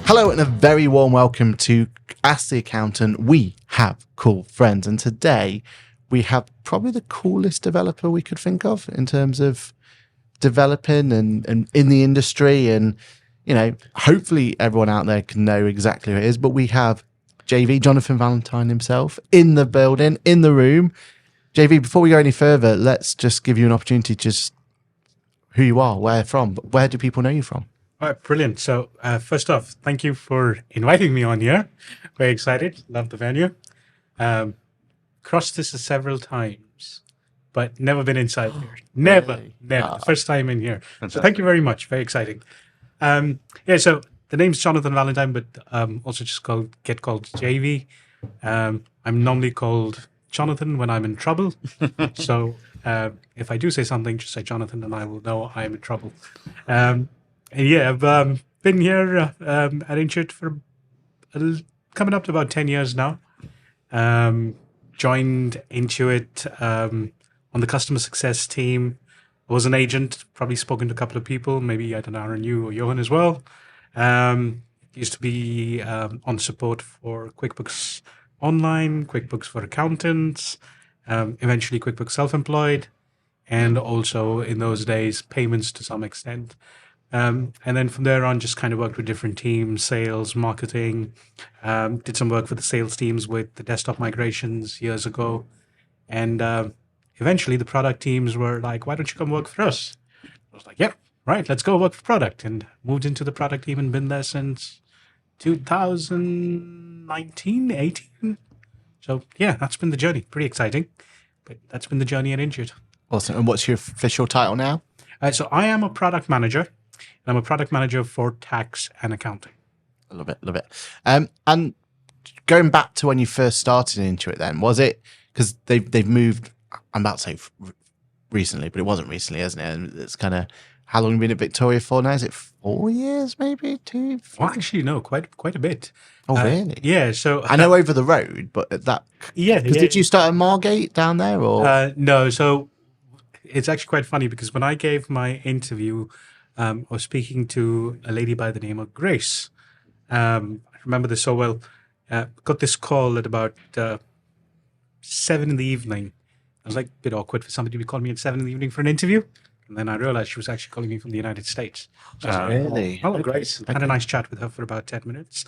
Hello and a very warm welcome to Ask the Accountant. We have cool friends, and today we have probably the coolest developer we could think of in terms of developing and in the industry. And, you know, hopefully everyone out there can know exactly who it is, but we have JV, Jonathan Valentine himself, in the building, in the room. JV, before we go any further, let's just give you an opportunity to just who you are, where from, where do people know you from? All right, brilliant. So first off, thank you for inviting me on here. Very excited. Love the venue. Crossed this several times, but never been inside here. Never. First time in here. Fantastic. So thank you very much. Very exciting. So the name's Jonathan Valentine, but also just get called JV. I'm normally called Jonathan when I'm in trouble. So if I do say something, just say Jonathan and I will know I'm in trouble. I've been here at Intuit for coming up to about 10 years now. Joined Intuit on the customer success team. I was an agent, probably spoken to a couple of people, maybe, I don't know, Aaron, you or Johann as well. Used to be on support for QuickBooks Online, QuickBooks for accountants, eventually QuickBooks Self-Employed, and also in those days, payments to some extent. And then from there on, just kind of worked with different teams, sales, marketing, did some work for the sales teams with the desktop migrations years ago. And eventually the product teams were like, why don't you come work for us? I was like, yep, right, let's go work for product. And moved into the product team and been there since 2019, 18. So yeah, that's been the journey. Pretty exciting. But that's been the journey at Intuit. Awesome. And what's your official title now? So I am a product manager. I'm a product manager for tax and accounting. I love it. And going back to when you first started into it, then was it because they've moved? I'm about to say recently, but it wasn't recently, isn't it? And it's kind of how long have you been at Victoria for now? Is it 4 years, maybe 2? 3? Well, actually, no, quite a bit. Oh, really? Yeah. So I know over the road, but at that. Yeah. Did you start at Margate down there, or no? So it's actually quite funny because when I gave my interview. I was speaking to a lady by the name of Grace. I remember this so well. Got this call at about 7 in the evening. I was like, a bit awkward for somebody to be calling me at 7 in the evening for an interview. And then I realized she was actually calling me from the United States. So really? Hello, Grace. Had a nice chat with her for about 10 minutes.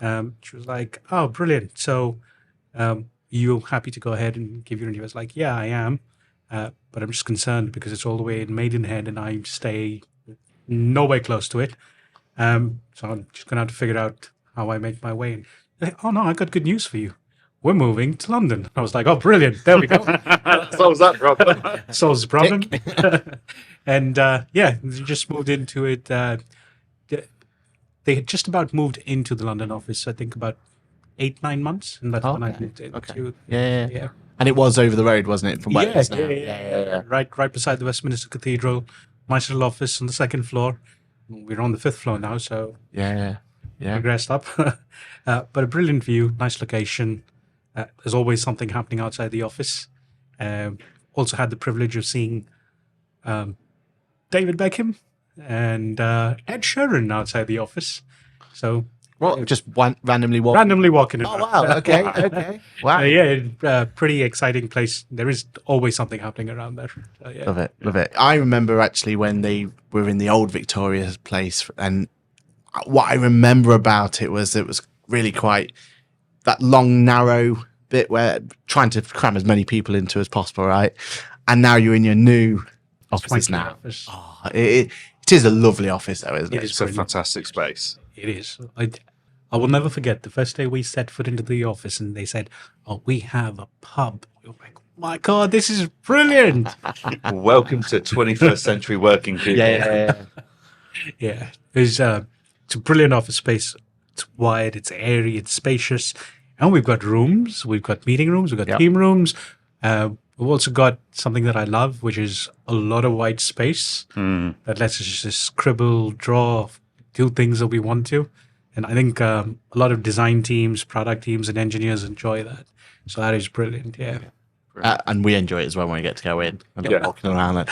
She was like, oh, brilliant. So you happy to go ahead and give your interview? I was like, yeah, I am. But I'm just concerned because it's all the way in Maidenhead and I stay nowhere close to it. So I'm just going to have to figure out how I make my way in. Like, oh, no, I got good news for you. We're moving to London. I was like, oh, brilliant. There we go. Solves that problem. Solves the problem. And they just moved into it. They had just about moved into the London office, I think about 8-9 months. And that's when I moved into Okay. Yeah. And it was over the road, wasn't it? From where it is now? Yeah. Right beside the Westminster Cathedral. Nice little office on the 2nd floor. We're on the 5th floor now, so progressed up. But a brilliant view, nice location. There's always something happening outside the office. Also had the privilege of seeing David Beckham and Ed Sheeran outside the office. So just randomly walking? Randomly walking around. Oh, wow. Okay. Wow. Pretty exciting place. There is always something happening around there. So, yeah. Love it. I remember actually when they were in the old Victoria place, and what I remember about it was really quite that long, narrow bit where trying to cram as many people into as possible, right? And now you're in your new offices now. Office. Oh, it is a lovely office, though, isn't it? It's a fantastic space. It is. I will never forget the first day we set foot into the office and they said, oh, we have a pub. We were like, my God, this is brilliant. Welcome to 21st century working people. Yeah. It's a brilliant office space. It's wide, it's airy, it's spacious. And we've got rooms. We've got meeting rooms. We've got team rooms. We've also got something that I love, which is a lot of white space that lets us just scribble, draw, do things that we want to. And I think a lot of design teams, product teams, and engineers enjoy that. So that is brilliant. Yeah. And we enjoy it as well when we get to go in and walking around like,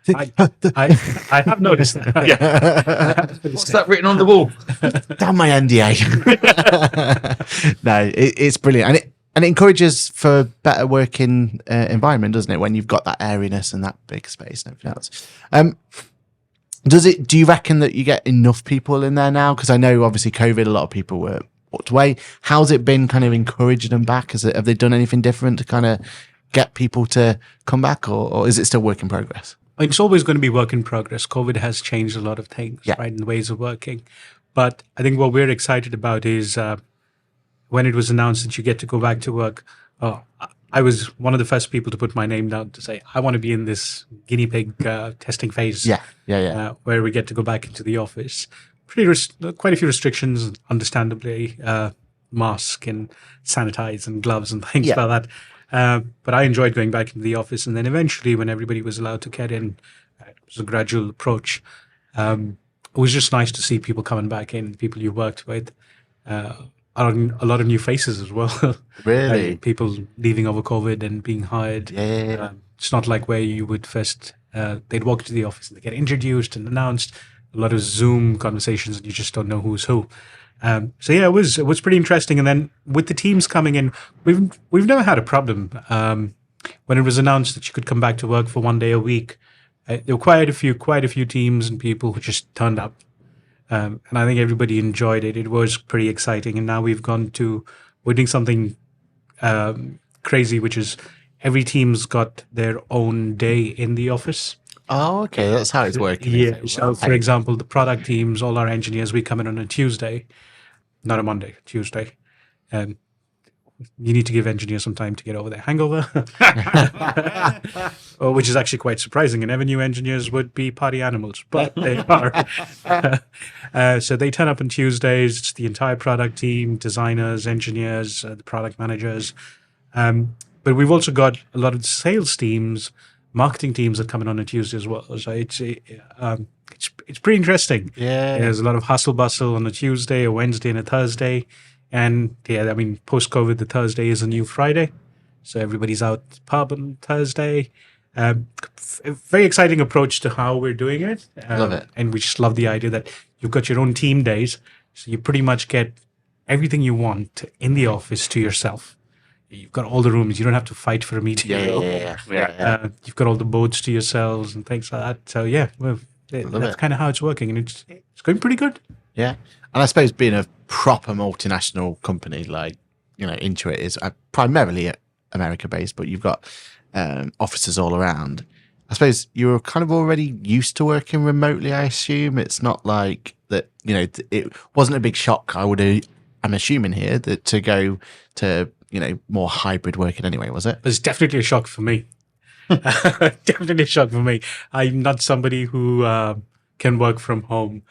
I have noticed that. What's that written on the wall? damn my NDA. No, it's brilliant. And it encourages for a better working environment, doesn't it? When you've got that airiness and that big space and everything else. Do you reckon that you get enough people in there now? Because I know obviously COVID, a lot of people were walked away. How's it been kind of encouraging them back? Have they done anything different to kind of get people to come back, or is it still work in progress? It's always going to be work in progress. COVID has changed a lot of things, right, in the ways of working. But I think what we're excited about is when it was announced that you get to go back to work, I was one of the first people to put my name down to say, I want to be in this guinea pig testing phase. Where we get to go back into the office. Quite a few restrictions, understandably, mask and sanitize and gloves and things like that. But I enjoyed going back into the office. And then eventually, when everybody was allowed to get in, it was a gradual approach. It was just nice to see people coming back in, people you worked with. A lot of new faces as well. Really? People leaving over COVID and being hired. It's not like where you would first, they'd walk into the office and they get introduced and announced. A lot of Zoom conversations and you just don't know who's who. It was pretty interesting. And then with the teams coming in, we've never had a problem. When it was announced that you could come back to work for 1 day a week, there were quite a few teams and people who just turned up. And I think everybody enjoyed it. It was pretty exciting. And now we're doing something crazy, which is every team's got their own day in the office. Oh, okay. That's how it's working. Yeah. So, for example, the product teams, all our engineers, we come in on a Tuesday, not a Monday, Tuesday. You need to give engineers some time to get over their hangover, which is actually quite surprising. And never knew engineers would be party animals, but they are. So they turn up on Tuesdays. It's the entire product team, designers, engineers, the product managers. But we've also got a lot of sales teams, marketing teams that come in on a Tuesday as well. So it's pretty interesting. Yeah. There's a lot of hustle bustle on a Tuesday, a Wednesday, and a Thursday. And post-COVID, the Thursday is a new Friday. So everybody's out pub on Thursday. A very exciting approach to how we're doing it. Love it. And we just love the idea that you've got your own team days. So you pretty much get everything you want in the office to yourself. You've got all the rooms. You don't have to fight for a meeting. You've got all the boards to yourselves and things like that. So that's kind of how it's working. And it's going pretty good. Yeah. And I suppose being a proper multinational company like, Intuit is primarily America-based, but you've got offices all around. I suppose you're kind of already used to working remotely, I assume. It's not like that, it wasn't a big shock, I'm assuming here, that to go to, more hybrid working anyway, was it? It was definitely a shock for me. Definitely a shock for me. I'm not somebody who can work from home.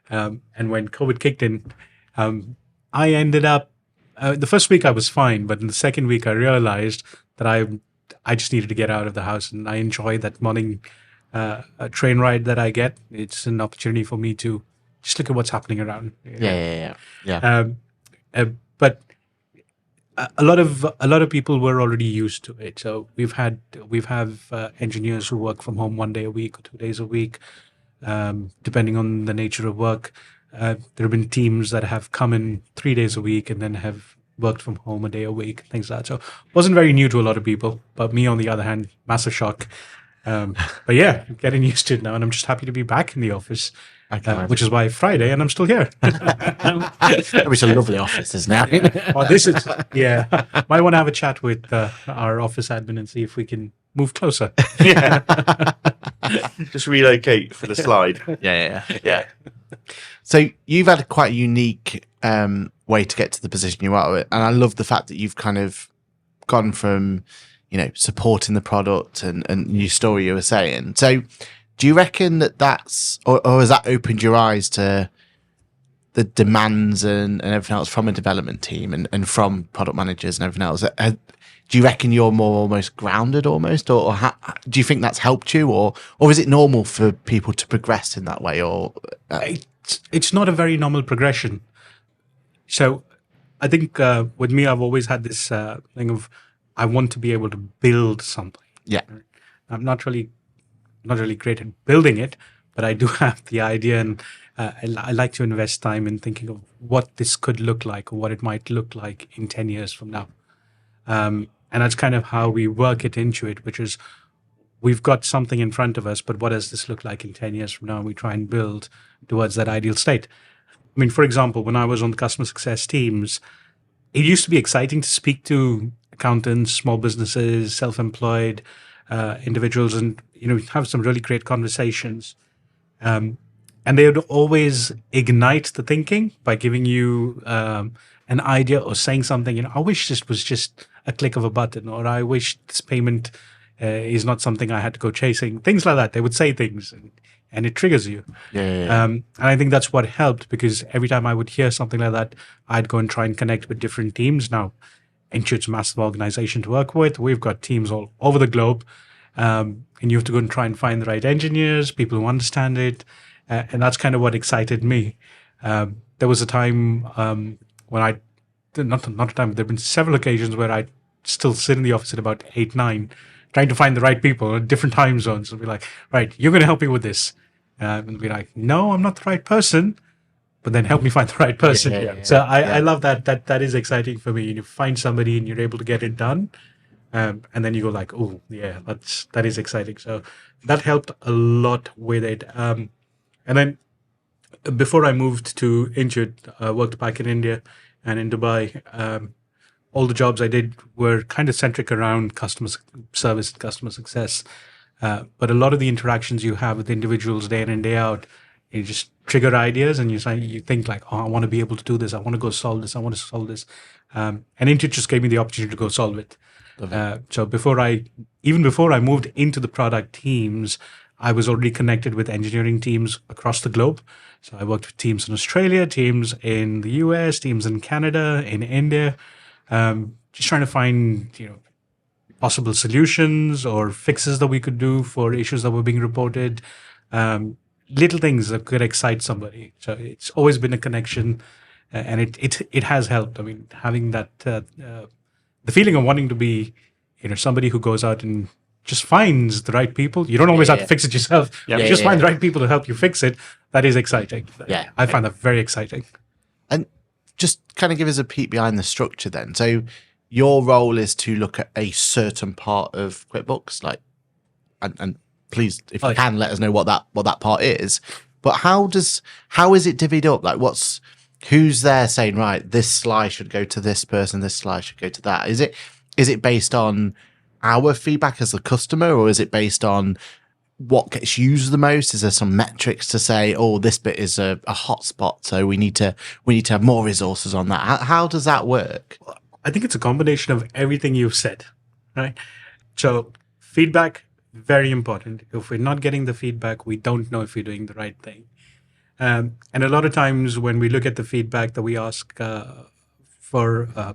And when COVID kicked in, I ended up, the first week I was fine, but in the second week I realized that I just needed to get out of the house, and I enjoy that morning train ride that I get. It's an opportunity for me to just look at what's happening around. Yeah. But a lot of people were already used to it. So we have engineers who work from home 1 day a week or 2 days a week. Depending on the nature of work. There have been teams that have come in 3 days a week and then have worked from home a day a week, things like that. So it wasn't very new to a lot of people, but me, on the other hand, massive shock. But yeah, getting used to it now, and I'm just happy to be back in the office, which is why Friday, and I'm still here. Which is a lovely office, isn't it? Might want to have a chat with our office admin and see if we can move closer. Just relocate for the slide. Yeah. So you've had quite a unique way to get to the position you are, and I love the fact that you've kind of gone from, supporting the product and your story you were saying. So do you reckon that's, or has that opened your eyes to the demands and everything else from a development team and from product managers and everything else? Do you reckon you're more almost grounded almost, or do you think that's helped you, or is it normal for people to progress in that way? Or it's not a very normal progression. So I think with me, I've always had this thing of I want to be able to build something. Yeah. I'm not really great at building it, but I do have the idea, and I like to invest time in thinking of what this could look like or what it might look like in 10 years from now. And that's kind of how we work at Intuit, which is we've got something in front of us, but what does this look like in 10 years from now? And we try and build towards that ideal state. I mean, for example, when I was on the customer success teams, it used to be exciting to speak to accountants, small businesses, self-employed individuals, and have some really great conversations. And they would always ignite the thinking by giving you an idea or saying something. I wish this was just a click of a button, or I wish this payment is not something I had to go chasing. Things like that. They would say things, and it triggers you. And I think that's what helped, because every time I would hear something like that, I'd go and try and connect with different teams. Now, Intuit's a massive organization to work with. We've got teams all over the globe. And you have to go and try and find the right engineers, people who understand it. And that's kind of what excited me. There was a time when not a time, but there have been several occasions where I still sit in the office at about 8, 9, trying to find the right people in different time zones, and be like, right, you're going to help me with this. And be like, no, I'm not the right person, but then help me find the right person. I love that. That is exciting for me. You find somebody and you're able to get it done. And then you go like, oh yeah, that is exciting. So that helped a lot with it. And then before I moved to Intuit, I worked back in India and in Dubai. All the jobs I did were kind of centric around customer service and customer success. But a lot of the interactions you have with individuals day in and day out, you just trigger ideas, and you think like, oh, I want to be able to do this. I want to go solve this. I want to solve this. And Intuit just gave me the opportunity to go solve it. So before I moved into the product teams, I was already connected with engineering teams across the globe. So I worked with teams in Australia, teams in the US, teams in Canada, in India, just trying to find, possible solutions or fixes that we could do for issues that were being reported. Little things that could excite somebody. So it's always been a connection, and it has helped. I mean, having that the feeling of wanting to be, somebody who goes out and just finds the right people. You don't always have to fix it yourself. You just find the right people to help you fix it. That is exciting. I find that very exciting. And just kind of give us a peek behind the structure then. So your role is to look at a certain part of QuickBooks, and please, if you can, let us know what that part is. But how is it divvied up? Like, who's there saying, right, this slide should go to this person, this slide should go to that? Is it based on our feedback as a customer, or is it based on what gets used the most? Is there some metrics to say, oh, this bit is a hot spot, so we need to have more resources on that? How does that work? I think it's a combination of everything you've said, right? So feedback, very important. If we're not getting the feedback, we don't know if we're doing the right thing. And a lot of times when we look at the feedback that we ask for,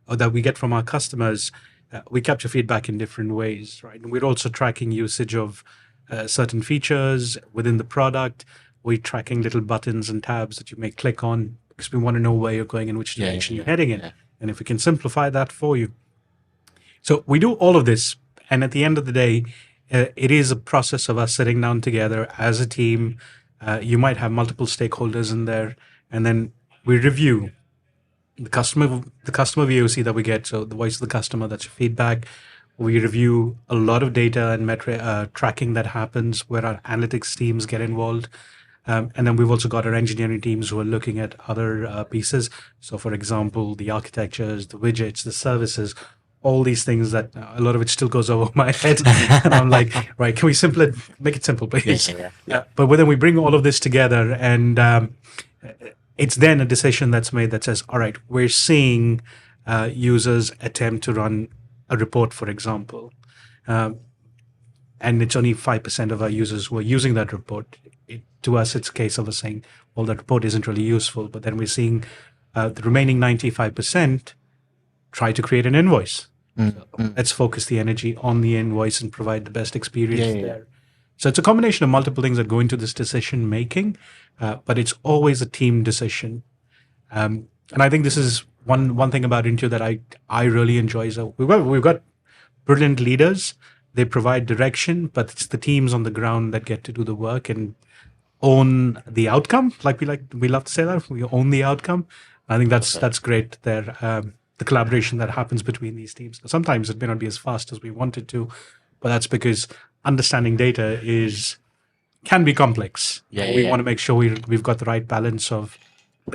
or that we get from our customers, we capture feedback in different ways, right? And we're also tracking usage of certain features within the product. We're tracking little buttons and tabs that you may click on because we want to know where you're going and which direction you're heading in. And if we can simplify that for you. So we do all of this. And at the end of the day, it is a process of us sitting down together as a team. You might have multiple stakeholders in there, and then we review the customer VOC that we get. So the voice of the customer, that's your feedback. We review a lot of data and metric tracking that happens where our analytics teams get involved. And then we've also got our engineering teams who are looking at other pieces. So for example, the architectures, the widgets, the services, all these things that a lot of it still goes over my head. And I'm like, right, can we make it simple, please? But then we bring all of this together, and it's then a decision that's made that says, all right, we're seeing users attempt to run a report, for example. And it's only 5% of our users who are using that report. To us, it's a case of us saying, well, that report isn't really useful. But then we're seeing the remaining 95% try to create an invoice. So let's focus the energy on the invoice and provide the best experience there. So it's a combination of multiple things that go into this decision making, but it's always a team decision. And I think this is one thing about Intuit that I really enjoy is we've got brilliant leaders. They provide direction, but it's the teams on the ground that get to do the work and own the outcome. We love to say that we own the outcome. I think that's great there. The collaboration that happens between these teams. Sometimes it may not be as fast as we wanted to, but that's because understanding data can be complex. We want to make sure we've got the right balance of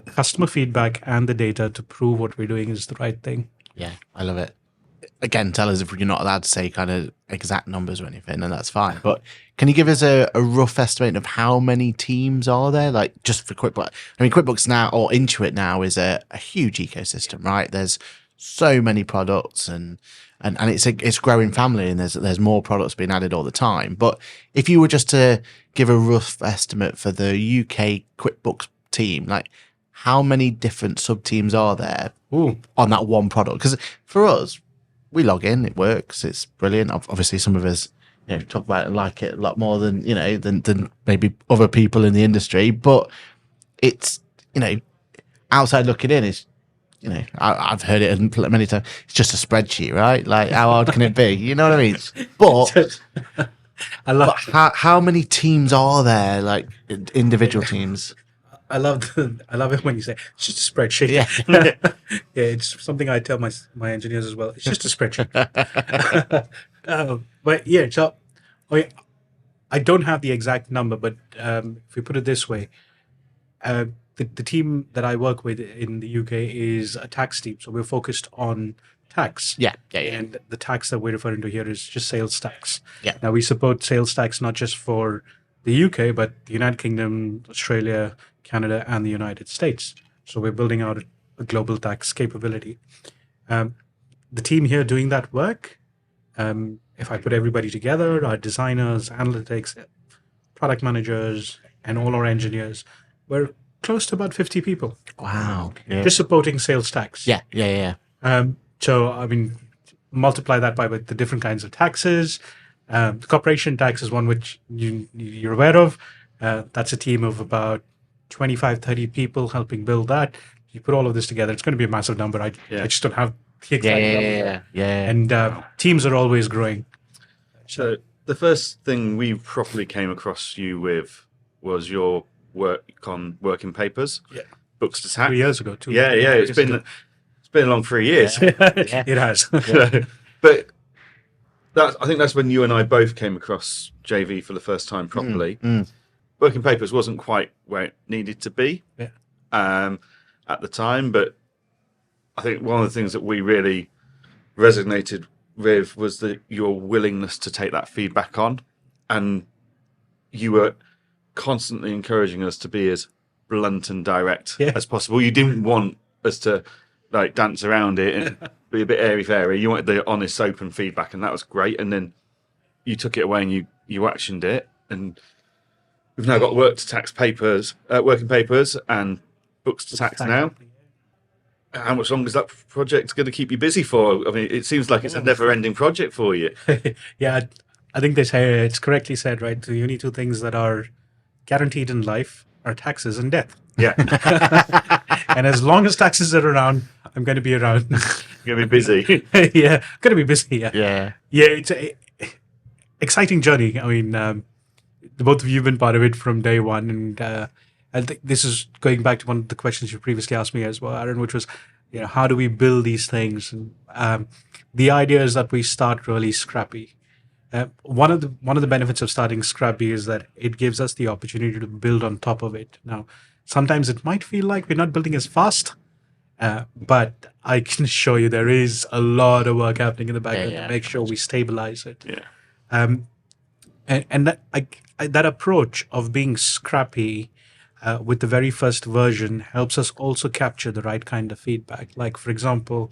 customer feedback and the data to prove what we're doing is the right thing. Yeah, I love it. Again, tell us if you're not allowed to say kind of exact numbers or anything, and that's fine. But can you give us a rough estimate of how many teams are there? Like just for QuickBooks. I mean, QuickBooks now or Intuit now is a huge ecosystem, right? There's so many products and it's growing family, and there's more products being added all the time. But if you were just to give a rough estimate for the UK QuickBooks team, like how many different sub teams are there on that one product? Because for us, we log in, it works, it's brilliant. Obviously, some of us talk about it and like it a lot more than than maybe other people in the industry. But it's outside looking in, it's I've heard it many times. It's just a spreadsheet, right? Like how hard can it be? You know what I mean? But how many teams are there? Like individual teams. I love it when you say it's just a spreadsheet. Yeah, It's something I tell my engineers as well. It's just a spreadsheet. But yeah, so I don't have the exact number, but if we put it this way, the team that I work with in the UK is a tax team, so we're focused on tax. Yeah. And the tax that we're referring to here is just sales tax. Yeah. Now we support sales tax not just for the UK, but the United Kingdom, Australia, Canada, and the United States. So we're building out a global tax capability. The team here doing that work, if I put everybody together, our designers, analytics, product managers, and all our engineers, we're close to about 50 people. Wow. Yeah. Just supporting sales tax. Yeah. So, I mean, multiply that by the different kinds of taxes. The corporation tax is one which you're aware of. That's a team of about 25, 30 people helping build that. You put all of this together, it's going to be a massive number. I just don't have the exact number. Yeah. And teams are always growing. So the first thing we properly came across you with was your work on working papers. Yeah. Books to tax. 2 years ago. It's been a long 3 years. It has. But I think that's when you and I both came across JV for the first time properly. Working papers wasn't quite where it needed to be at the time, but I think one of the things that we really resonated with was your willingness to take that feedback on, and you were constantly encouraging us to be as blunt and direct as possible. You didn't want us to like dance around it and be a bit airy-fairy. You wanted the honest, open feedback, and that was great. And then you took it away and you actioned it, and we've now got working papers, and books to tax now. How much longer is that project going to keep you busy for? I mean, it seems like it's a never-ending project for you. Yeah, I think they say it's correctly said, right? The only two things that are guaranteed in life are taxes and death. Yeah. And as long as taxes are around, I'm going to be around. You're going to be busy. Yeah, going to be busy. Yeah. It's an exciting journey. I mean, the both of you have been part of it from day one, and I think this is going back to one of the questions you previously asked me as well, Aaron, which was, how do we build these things? And the idea is that we start really scrappy. One of the benefits of starting scrappy is that it gives us the opportunity to build on top of it. Now, sometimes it might feel like we're not building as fast, but I can assure you there is a lot of work happening in the background to make sure we stabilize it. Yeah. And that approach of being scrappy with the very first version helps us also capture the right kind of feedback. Like, for example,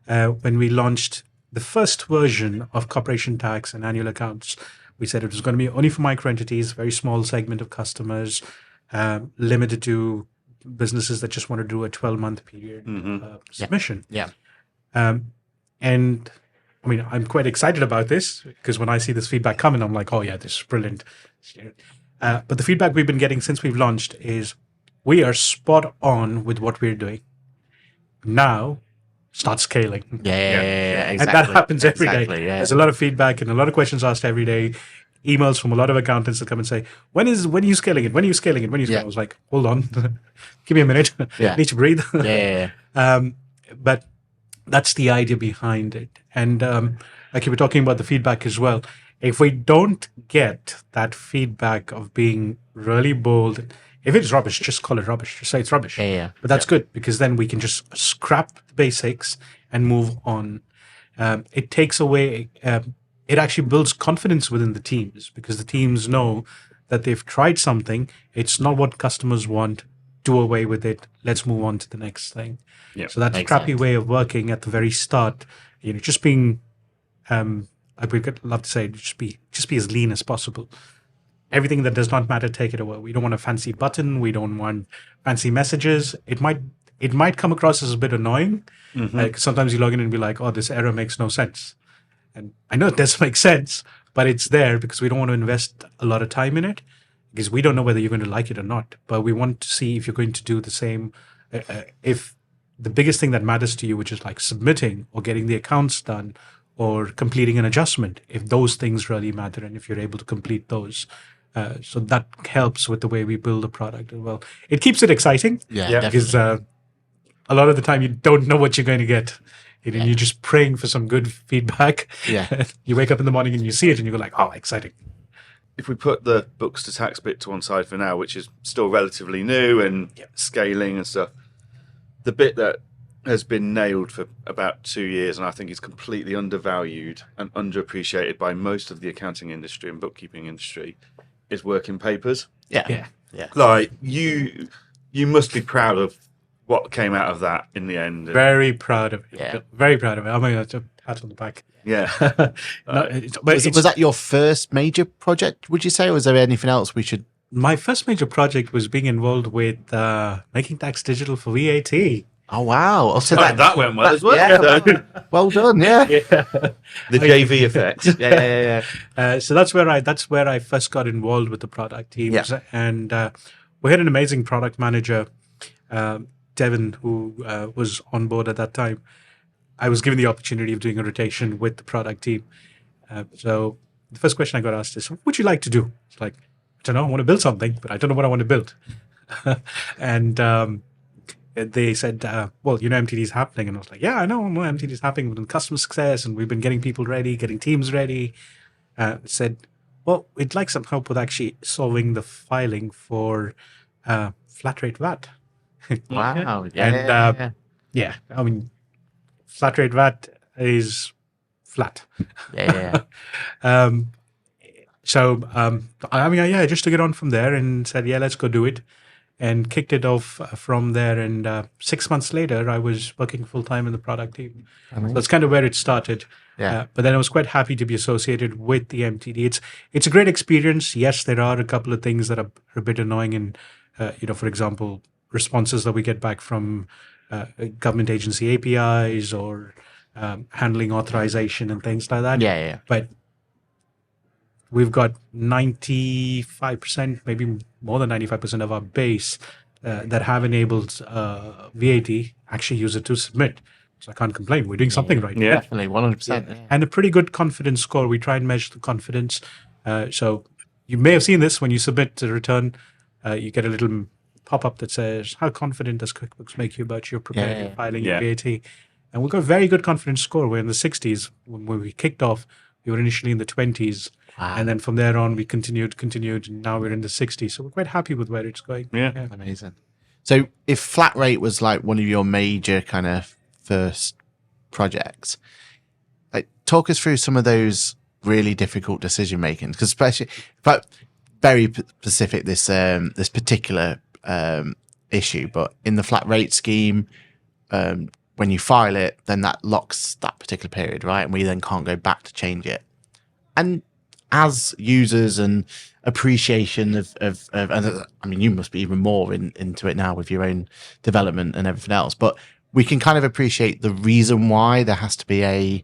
when we launched the first version of corporation tax and annual accounts, we said it was going to be only for micro entities, very small segment of customers, limited to businesses that just want to do a 12-month period submission. Yeah. And I mean, I'm quite excited about this because when I see this feedback coming, I'm like, oh yeah, this is brilliant. But the feedback we've been getting since we've launched is we are spot on with what we're doing. Now start scaling. Yeah, exactly. And that happens every day. Exactly, yeah. There's a lot of feedback and a lot of questions asked every day. Emails from a lot of accountants that come and say, when are you scaling it? When are you scaling it? When are you scaling it? I was like, hold on, give me a minute. Yeah. Need to breathe. Yeah. But that's the idea behind it. And like you were talking about the feedback as well. If we don't get that feedback of being really bold, if it's rubbish, just call it rubbish. Just say it's rubbish. Yeah. But that's good because then we can just scrap the basics and move on. It takes away, it actually builds confidence within the teams because the teams know that they've tried something. It's not what customers want. Do away with it. Let's move on to the next thing. Yeah, So that makes scrappy sense. way of working at the very start, just being, I would love to say, just be as lean as possible. Everything that does not matter, take it away. We don't want a fancy button. We don't want fancy messages. It might come across as a bit annoying. Like sometimes you log in and be like, "Oh, this error makes no sense," and I know it does make sense, but it's there because we don't want to invest a lot of time in it because we don't know whether you're going to like it or not. But we want to see if you're going to do the same. If the biggest thing that matters to you, which is like submitting or getting the accounts done or completing an adjustment, if those things really matter and if you're able to complete those. So that helps with the way we build a product as well. It keeps it exciting Yeah, because definitely. a lot of the time you don't know what you're going to get. And you're just praying for some good feedback. Yeah. You wake up in the morning and you see it and you go like, oh, exciting. If we put the books to tax bit to one side for now, which is still relatively new and scaling and stuff, the bit that has been nailed for about 2 years and I think is completely undervalued and underappreciated by most of the accounting industry and bookkeeping industry is working papers. Yeah. Like you must be proud of what came out of that in the end. Very proud of it. Yeah. Very proud of it. I mean, that's a pat on the back. Yeah. Was that your first major project, would you say, or was there anything else we should? My first major project was being involved with making tax digital for VAT. Oh, wow. Oh, so that went well as well. Yeah. Well done. Yeah. The JV effect. Yeah. So that's where I first got involved with the product teams, and we had an amazing product manager, Devin, who was on board at that time. I was given the opportunity of doing a rotation with the product team. So the first question I got asked is, "What would you like to do?" It's like, I don't know. I want to build something, but I don't know what I want to build. And they said, well, MTD is happening. And I was like, yeah, I know MTD is happening with customer success. And we've been getting people ready, getting teams ready. Said, well, we'd like some help with actually solving the filing for flat rate VAT. Wow. And I mean, flat rate VAT is flat. Yeah. So, I just took it on from there and said, yeah, let's go do it. And kicked it off from there. And 6 months later, I was working full-time in the product team. So that's kind of where it started. Yeah. But then I was quite happy to be associated with the MTD. It's a great experience. Yes, there are a couple of things that are a bit annoying. And, for example, responses that we get back from government agency APIs or handling authorization and things like that. Yeah. But we've got 95%, maybe more than 95% of our base that have enabled VAT actually use it to submit. So I can't complain. We're doing something right. Yeah. Definitely, 100%. Yeah. And a pretty good confidence score. We try and measure the confidence. So you may have seen this when you submit a return. You get a little pop-up that says, how confident does QuickBooks make you about your preparing and filing your VAT? And we've got a very good confidence score. We're in the 60s. When we kicked off, we were initially in the 20s. Wow. And then from there on, we continued, and now we're in the 60s. So we're quite happy with where it's going. Yeah. Amazing. So if flat rate was like one of your major kind of first projects, like talk us through some of those really difficult decision making, because especially, but very specific this particular issue, but in the flat rate scheme, when you file it, then that locks that particular period, right? And we then can't go back to change it. And as users and appreciation of and I mean, you must be even more into it now with your own development and everything else, but we can kind of appreciate the reason why there has to be a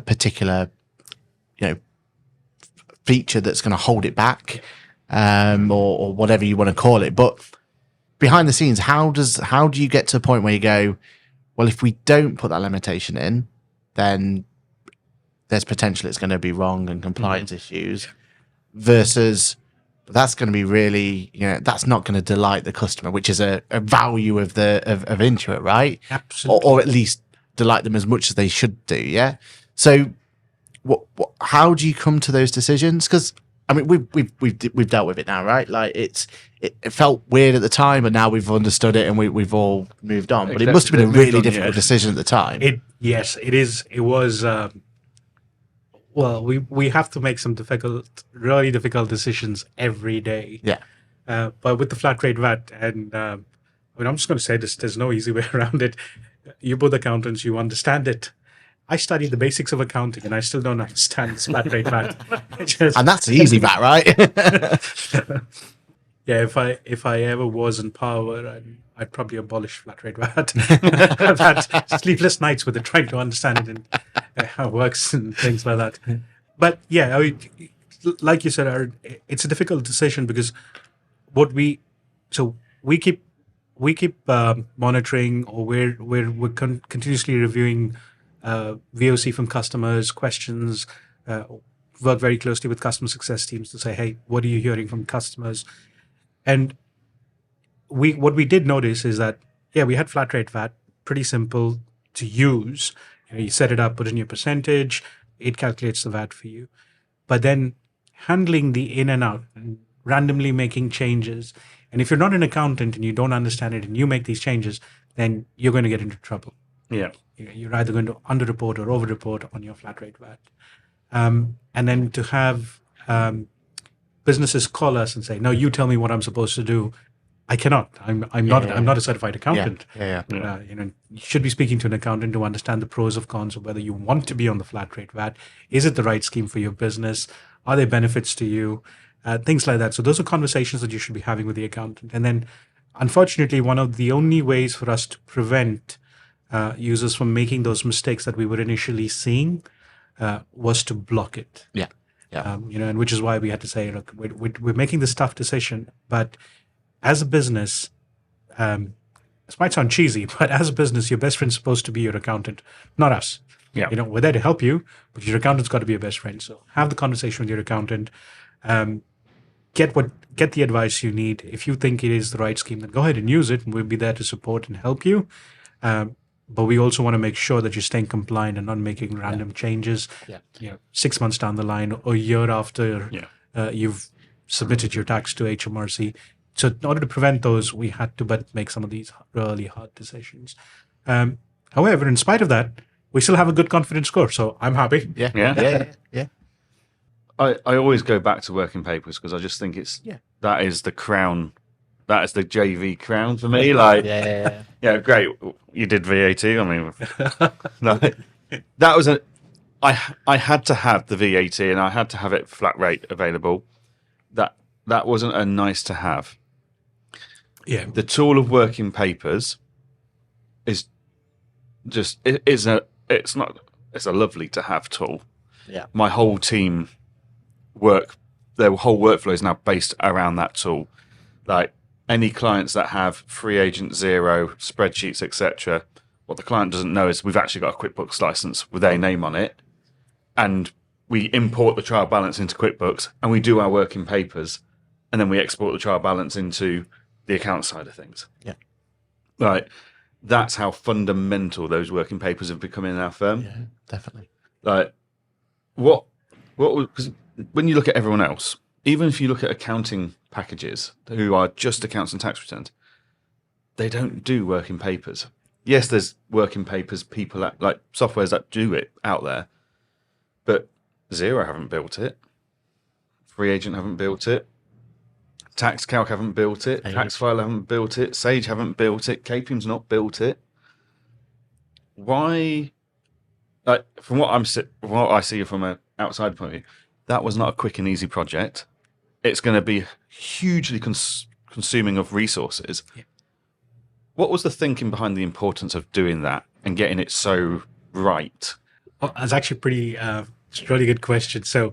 particular, feature that's going to hold it back, or whatever you want to call it. But behind the scenes, how do you get to a point where you go, well, if we don't put that limitation in, then there's potential it's going to be wrong and compliance issues, versus that's going to be really, that's not going to delight the customer, which is a value of Intuit, right? Absolutely. Or at least delight them as much as they should do. Yeah. So how do you come to those decisions? Because I mean, we've dealt with it now, right? Like it felt weird at the time, but now we've understood it and we've all moved on. But it must have been a really difficult decision at the time. Yes, it is. It was. Well, we have to make some really difficult decisions every day. Yeah. But with the flat rate VAT, and I mean, I'm just going to say this: there's no easy way around it. You're both accountants; you understand it. I studied the basics of accounting, and I still don't understand this flat rate VAT. And that's the easy VAT, right? Yeah, if I ever was in power, I'd probably abolish flat rate VAT. I've had sleepless nights with it, trying to understand it and how it works and things like that. But yeah, I mean, like you said, Aaron, it's a difficult decision because we keep monitoring, or we're continuously reviewing VOC from customers, questions, work very closely with customer success teams to say, hey, what are you hearing from customers? And what we did notice is that, we had flat rate VAT, pretty simple to use. You set it up, put in your percentage, it calculates the VAT for you. But then handling the in and out and randomly making changes. And if you're not an accountant and you don't understand it and you make these changes, then you're going to get into trouble. Yeah. You're either going to underreport or overreport on your flat rate VAT. And then to have businesses call us and say, no, you tell me what I'm supposed to do. I cannot. I'm not a certified accountant. You should be speaking to an accountant to understand the pros and cons of whether you want to be on the flat rate VAT. Is it the right scheme for your business? Are there benefits to you? Things like that. So those are conversations that you should be having with the accountant. And then, unfortunately, one of the only ways for us to prevent users from making those mistakes that we were initially seeing was to block it. Yeah. And which is why we had to say, look, we're making this tough decision, but as a business, this might sound cheesy, but as a business, your best friend's supposed to be your accountant, not us. Yeah. We're there to help you, but your accountant's got to be your best friend. So have the conversation with your accountant. Get the advice you need. If you think it is the right scheme, then go ahead and use it, and we'll be there to support and help you. But we also want to make sure that you're staying compliant and not making random changes. 6 months down the line or a year after you've submitted your tax to HMRC. So in order to prevent those, we had to make some of these really hard decisions. However, in spite of that, we still have a good confidence score. So I'm happy. Yeah. I always go back to working papers because I just think that is the crown. That is the JV crown for me. Like, great. You did VAT. I mean, that was I had to have the VAT and I had to have it flat rate available. That wasn't a nice to have. Yeah. The tool of working papers is just it's a lovely to have tool. Yeah. My whole team their whole workflow is now based around that tool. Like any clients that have free agent zero spreadsheets, etc. What the client doesn't know is we've actually got a QuickBooks license with their name on it, and we import the trial balance into QuickBooks, and we do our working papers, and then we export the trial balance into the account side of things. Yeah. Right. That's how fundamental those working papers have become in our firm. Yeah, definitely. Like because when you look at everyone else, even if you look at accounting packages who are just accounts and tax returns, they don't do working papers. Yes, there's working papers, people like softwares that do it out there, but Xero haven't built it. Free Agent haven't built it. Tax Calc haven't built it. TaxFile haven't built it. Sage haven't built it. Capium's not built it. Why? Like from what I see from an outside point of view, that was not a quick and easy project. It's going to be hugely consuming of resources. Yeah. What was the thinking behind the importance of doing that and getting it so right? Well, that's actually it's a really good question. So,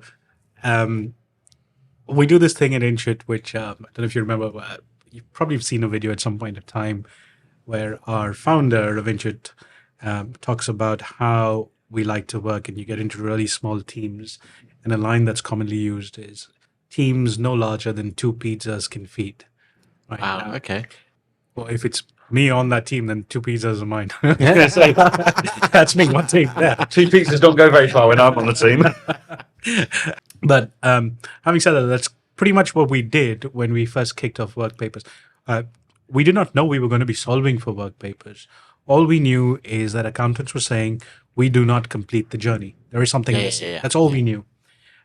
we do this thing in Intuit, which I don't know if you remember, you've probably seen a video at some point of time where our founder of Intuit talks about how we like to work, and you get into really small teams. And a line that's commonly used is teams no larger than 2 pizzas can feed. Right Wow. now. Okay. Well, if it's me on that team, then 2 pizzas are mine. So that's me one team there. 2 pizzas don't go very far when I'm on the team. But having said that, that's pretty much what we did when we first kicked off work papers. We did not know we were going to be solving for work papers. All we knew is that accountants were saying, we do not complete the journey. There is something missing. Yeah. That's all we knew.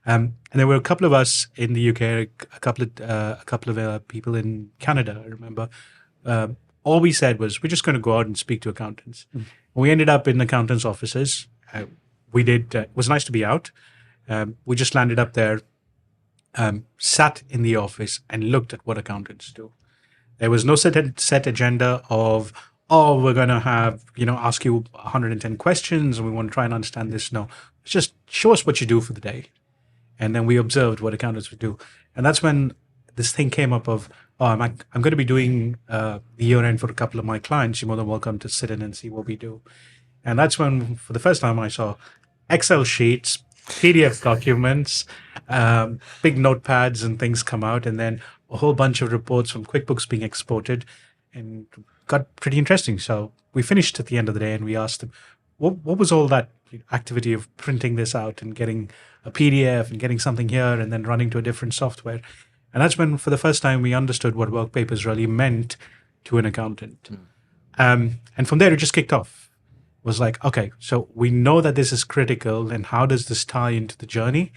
And there were a couple of us in the UK, a couple of people in Canada, I remember. All we said was, we're just going to go out and speak to accountants. We ended up in accountants' offices. It was nice to be out. We just landed up there, sat in the office and looked at what accountants do. There was no set agenda of, we're going to ask you 110 questions and we want to try and understand this. No, it's just show us what you do for the day. And then we observed what accountants would do. And that's when this thing came up of, I'm going to be doing the year end for a couple of my clients. You're more than welcome to sit in and see what we do. And that's when, for the first time, I saw Excel sheets, PDF documents, big notepads and things come out, and then a whole bunch of reports from QuickBooks being exported, and got pretty interesting. So we finished at the end of the day and we asked them, what was all that activity of printing this out and getting a PDF and getting something here and then running to a different software? And that's when, for the first time, we understood what work papers really meant to an accountant. And from there, it just kicked off. It was like, okay, so we know that this is critical, and how does this tie into the journey?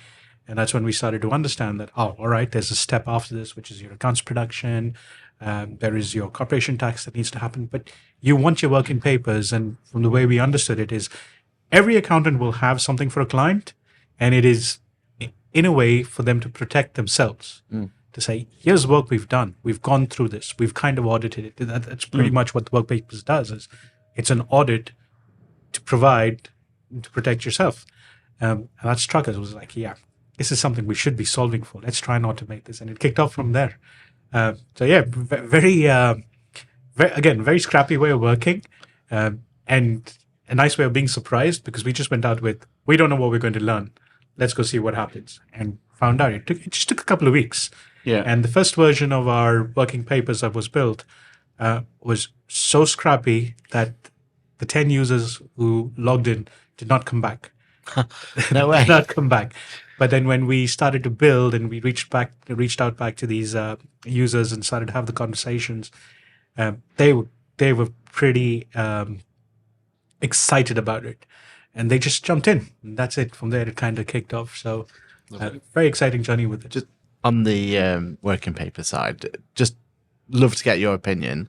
And that's when we started to understand that, all right, there's a step after this, which is your accounts production. There is your corporation tax that needs to happen. But you want your working papers. And from the way we understood it is, every accountant will have something for a client, and it is in a way for them to protect themselves. To say, here's work we've done. We've gone through this. We've kind of audited it. That's pretty much what the work papers does. Is it's an audit to provide to protect yourself. And that struck us. It was like, yeah, this is something we should be solving for. Let's try and automate this. And it kicked off from there. So yeah, very scrappy way of working, and a nice way of being surprised, because we just went out with, we don't know what we're going to learn. Let's go see what happens, and found out it just took a couple of weeks. Yeah. And the first version of our working papers that was built was so scrappy that the 10 users who logged in did not come back. No way. Did not come back. But then when we started to build and we reached out back to these users and started to have the conversations, they were pretty excited about it, and they just jumped in. And that's it. From there, it kind of kicked off. So very exciting journey with it. Just on the working paper side, just love to get your opinion.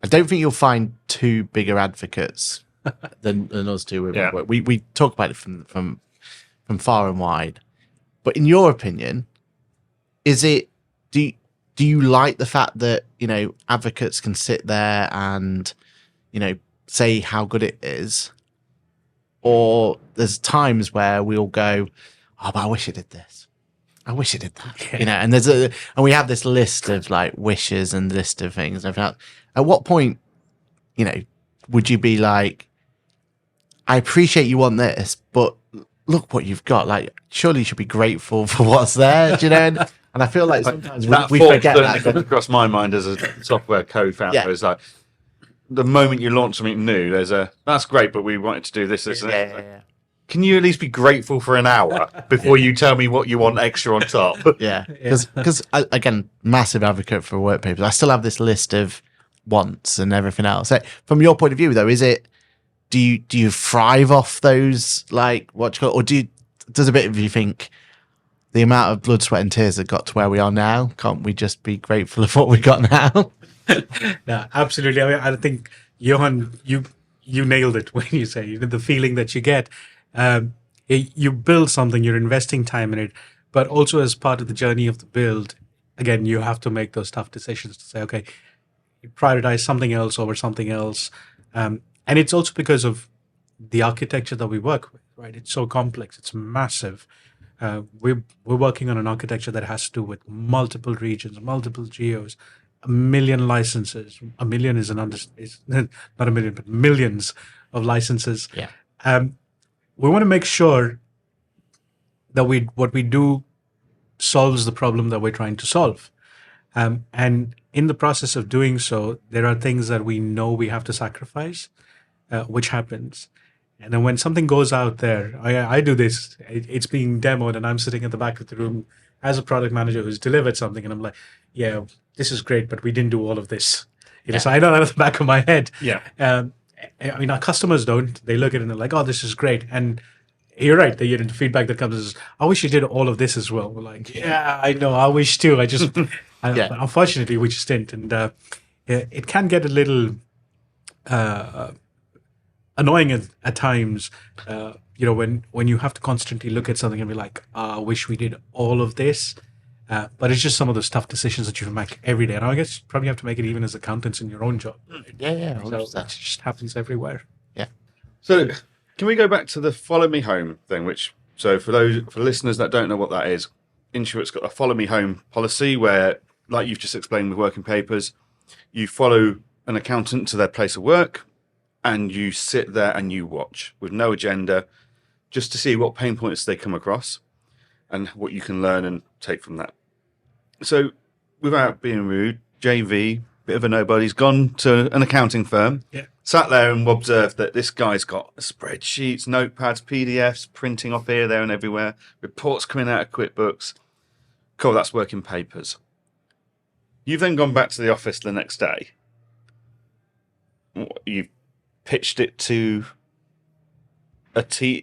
I don't think you'll find two bigger advocates than us two. Yeah. We talk about it from far and wide. But in your opinion, do you like the fact that, advocates can sit there and, say how good it is? Or there's times where we'll go, but I wish it did this. I wish it did that. Yeah. And we have this list of like wishes and list of things and everything else. At what point, would you be like, I appreciate you want this, but look what you've got. Like, surely you should be grateful for what's there, do you know? And I feel like sometimes we forget that. Comes across my mind as a software co-founder. Yeah. It's like, the moment you launch something new, that's great, but we wanted to do this, and this. Yeah. Can you at least be grateful for an hour before you tell me what you want extra on top? Yeah, because again, massive advocate for work papers. I still have this list of wants and everything else. So from your point of view, though, do you thrive off those, like, or does a bit of you think the amount of blood, sweat, and tears that got to where we are now, can't we just be grateful of what we got now? No, absolutely. I mean, I think, Johann, you nailed it when you say the feeling that you get. You build something, you're investing time in it, but also as part of the journey of the build, again, you have to make those tough decisions to say, okay, you prioritize something else over something else. And it's also because of the architecture that we work with, right? It's so complex. It's massive. We're working on an architecture that has to do with multiple regions, multiple geos, a million licenses. A million is is not a million, but millions of licenses. Yeah. We want to make sure that what we do solves the problem that we're trying to solve. And in the process of doing so, there are things that we know we have to sacrifice, which happens. And then when something goes out there, I do this, it's being demoed and I'm sitting at the back of the room as a product manager who's delivered something. And I'm like, yeah, this is great, but we didn't do all of this. So I know that at the back of my head. Yeah. I mean, our customers don't. They look at it and they're like, oh, this is great. And you're right. The feedback that comes is, I wish you did all of this as well. We're like, yeah, I know. I wish too. I just, but unfortunately, we just didn't. And it can get a little annoying at times, when you have to constantly look at something and be like, I wish we did all of this. But it's just some of those tough decisions that you make every day. And I guess you probably have to make it even as accountants in your own job. Yeah. So it just happens everywhere. Yeah. So can we go back to the follow me home thing, so for listeners that don't know what that is, Intuit's got a follow me home policy where, like you've just explained with working papers, you follow an accountant to their place of work and you sit there and you watch with no agenda, just to see what pain points they come across and what you can learn and take from that. So without being rude, JV, bit of a nobody's gone to an accounting firm, sat there and observed that this guy's got spreadsheets, notepads, PDFs, printing off here, there and everywhere, reports coming out of QuickBooks. Cool, that's working papers. You've then gone back to the office the next day. You've pitched it to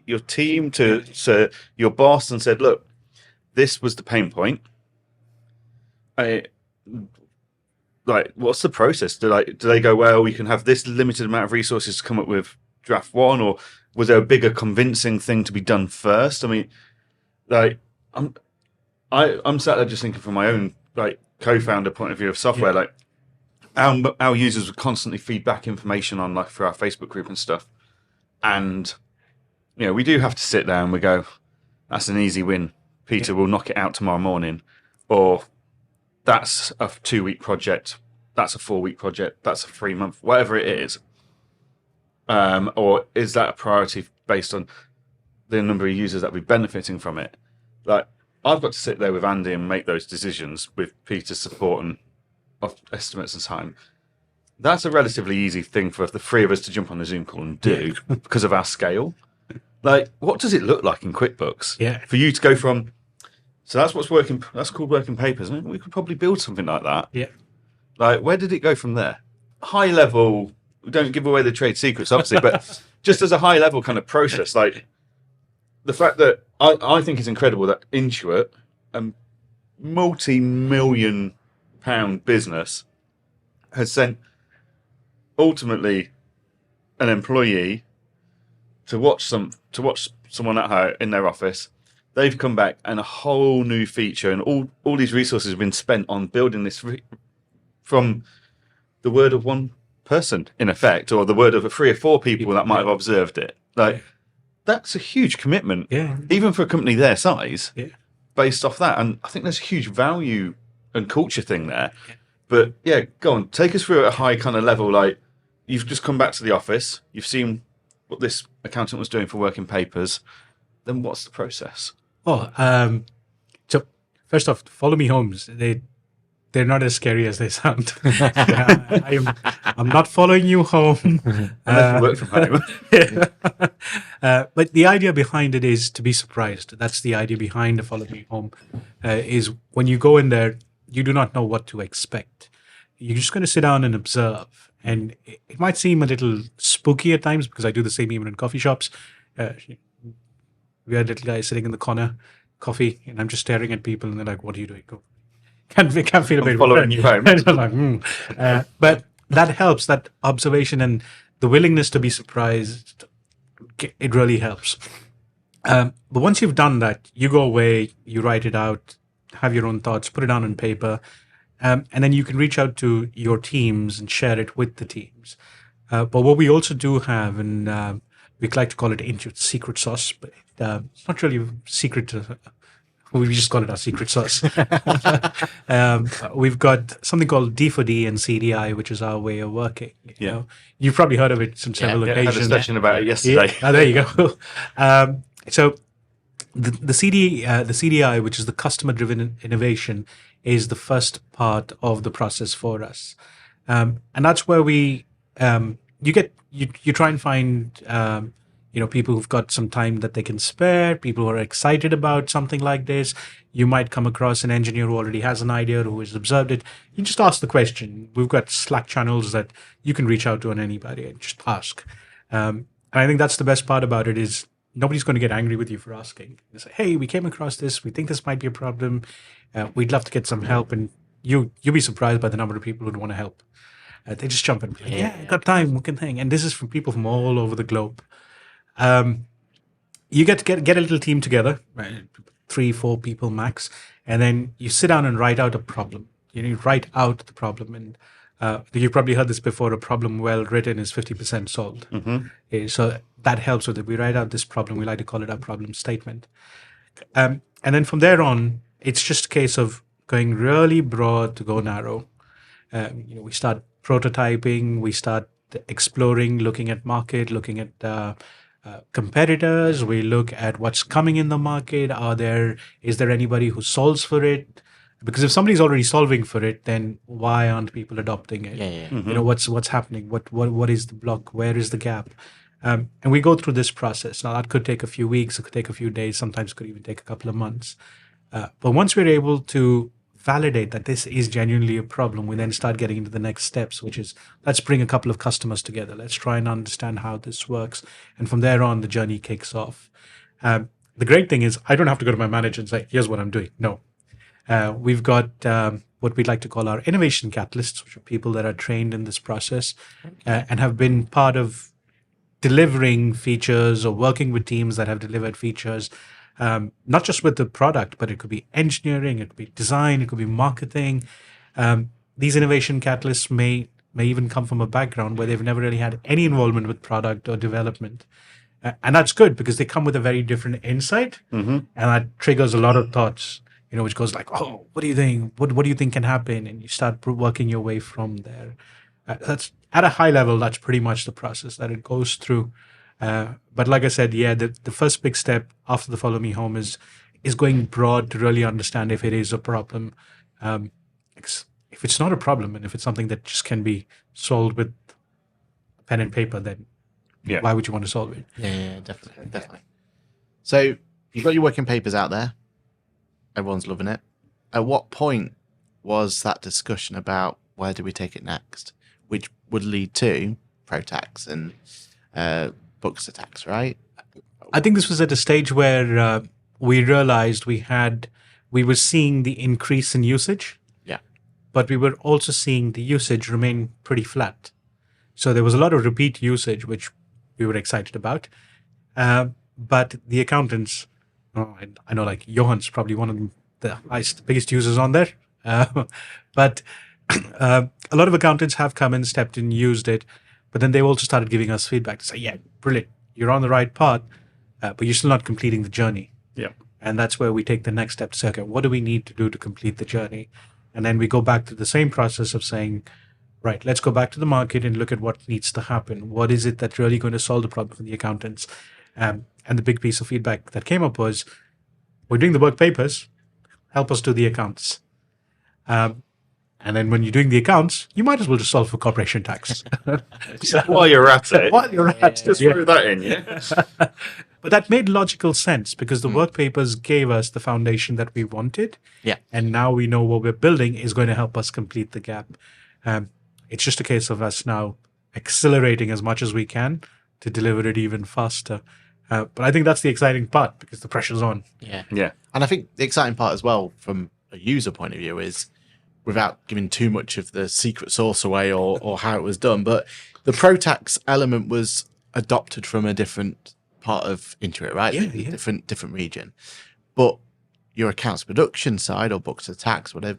your team, to your boss, and said, look, this was the pain point. What's the process? Do they go, well, we can have this limited amount of resources to come up with draft one, or was there a bigger convincing thing to be done first? I mean, I'm sat there just thinking from my own co-founder point of view of software. Our users would constantly feed back information on for our Facebook group and stuff, and we do have to sit there and we go, that's an easy win. Peter will knock it out tomorrow morning, or that's a 2-week project, that's a 4-week project, that's a 3-month, whatever it is. Or is that a priority based on the number of users that we're benefiting from it? I've got to sit there with Andy and make those decisions with Peter's support and of estimates and time. That's a relatively easy thing for the three of us to jump on a Zoom call and do because of our scale. What does it look like in QuickBooks? Yeah. For you to go from, so that's called working papers. And we could probably build something like that. Yeah. Where did it go from there? High level, we don't give away the trade secrets, obviously, but just as a high level kind of process, the fact that I think it's incredible that Intuit, a multi-million pound business, has sent ultimately an employee to watch someone at home in their office. They've come back and a whole new feature, and all these resources have been spent on building this from the word of one person, in effect, or the word of 3 or 4 people that might have observed it. That's a huge commitment, even for a company their size, based off that. And I think there's a huge value and culture thing there. But go on, take us through at a high kind of level. You've just come back to the office, you've seen what this accountant was doing for working papers. Then what's the process? So first off, follow me homes. They're not as scary as they sound. I'm not following you home. Unless you work from home. But the idea behind it is to be surprised. That's the idea behind the follow me home. Is when you go in there, you do not know what to expect. You're just going to sit down and observe. And it might seem a little spooky at times because I do the same even in coffee shops. We had a little guy sitting in the corner, coffee, and I'm just staring at people and they're like, what are you doing? Can't feel a bit following you home. But that helps, that observation and the willingness to be surprised, it really helps. But once you've done that, you go away, you write it out, have your own thoughts, put it down on paper, and then you can reach out to your teams and share it with the teams. But what we also do have, and we like to call it Intuit's secret sauce, but it's not really secret We just call it our secret sauce. We've got something called D4D and CDI, which is our way of working. You know? You've probably heard of it on several I occasions. had a session about it yesterday. Yeah. Oh, there you go. So the CDI, which is the customer-driven innovation, is the first part of the process for us, and that's where you try and find people who've got some time that they can spare, people who are excited about something like this. You might come across an engineer who already has an idea, who has observed it. You just ask the question. We've got Slack channels that you can reach out to on anybody and just ask. And I think that's the best part about it is nobody's going to get angry with you for asking. They say, hey, we came across this. We think this might be a problem. We'd love to get some help. And you'll be surprised by the number of people who'd want to help. They just jump in. I got time. What can thing? And this is from people from all over the globe. You get a little team together, right? 3-4 people max, and then you sit down and write out a problem. You write out the problem, and you've probably heard this before. A problem well written is 50% solved. So that helps with it. We write out this problem. We like to call it our problem statement, and then from there on, it's just a case of going really broad to go narrow. We start prototyping. We start exploring, looking at market, looking at competitors. We look at what's coming in the market. Is there anybody who solves for it? Because if somebody's already solving for it, then why aren't people adopting it? What's happening? What is the block? Where is the gap? And we go through this process. Now that could take a few weeks, it could take a few days, sometimes it could even take a couple of months. But once we're able to validate that this is genuinely a problem, we then start getting into the next steps, which is let's bring a couple of customers together. Let's try and understand how this works. And from there on, the journey kicks off. The great thing is I don't have to go to my manager and say, here's what I'm doing. No. We've got what we'd like to call our innovation catalysts, which are people that are trained in this process and have been part of delivering features or working with teams that have delivered features. Not just with the product, but it could be engineering, it could be design, it could be marketing. These innovation catalysts may even come from a background where they've never really had any involvement with product or development. And that's good because they come with a very different insight. And that triggers a lot of thoughts, which goes like, oh, what do you think? What do you think can happen? And you start working your way from there. That's at a high level, that's pretty much the process that it goes through. But like I said, the first big step after the follow me home is going broad to really understand if it is a problem. If it's not a problem and if it's something that just can be solved with pen and paper, then why would you want to solve it? Yeah, definitely. So you've got your working papers out there. Everyone's loving it. At what point was that discussion about where do we take it next, which would lead to ProTax and books to tax, right? I think this was at a stage where we realized we were seeing the increase in usage. Yeah. But we were also seeing the usage remain pretty flat. So there was a lot of repeat usage, which we were excited about. But the accountants, I know like Johann's probably one of the biggest users on there. But a lot of accountants have come in, stepped in, used it. But then they also started giving us feedback to say, yeah, brilliant, you're on the right path, but you're still not completing the journey. Yeah. And that's where we take the next step to say, okay, what do we need to do to complete the journey? And then we go back to the same process of saying, right, let's go back to the market and look at what needs to happen. What is it that's really going to solve the problem for the accountants? And the big piece of feedback that came up was, we're doing the work papers, help us do the accounts. And then when you're doing the accounts, you might as well just solve for corporation tax. While you're at it. Just throw that in, yeah. But that made logical sense because the work papers gave us the foundation that we wanted. Yeah. And now we know what we're building is going to help us complete the gap. It's just a case of us now accelerating as much as we can to deliver it even faster. But I think that's the exciting part because the pressure's on. Yeah. And I think the exciting part as well from a user point of view is, without giving too much of the secret sauce away or how it was done, but the ProTax element was adopted from a different part of Intuit, right? Yeah. Different region. But your accounts production side or books of tax, whatever,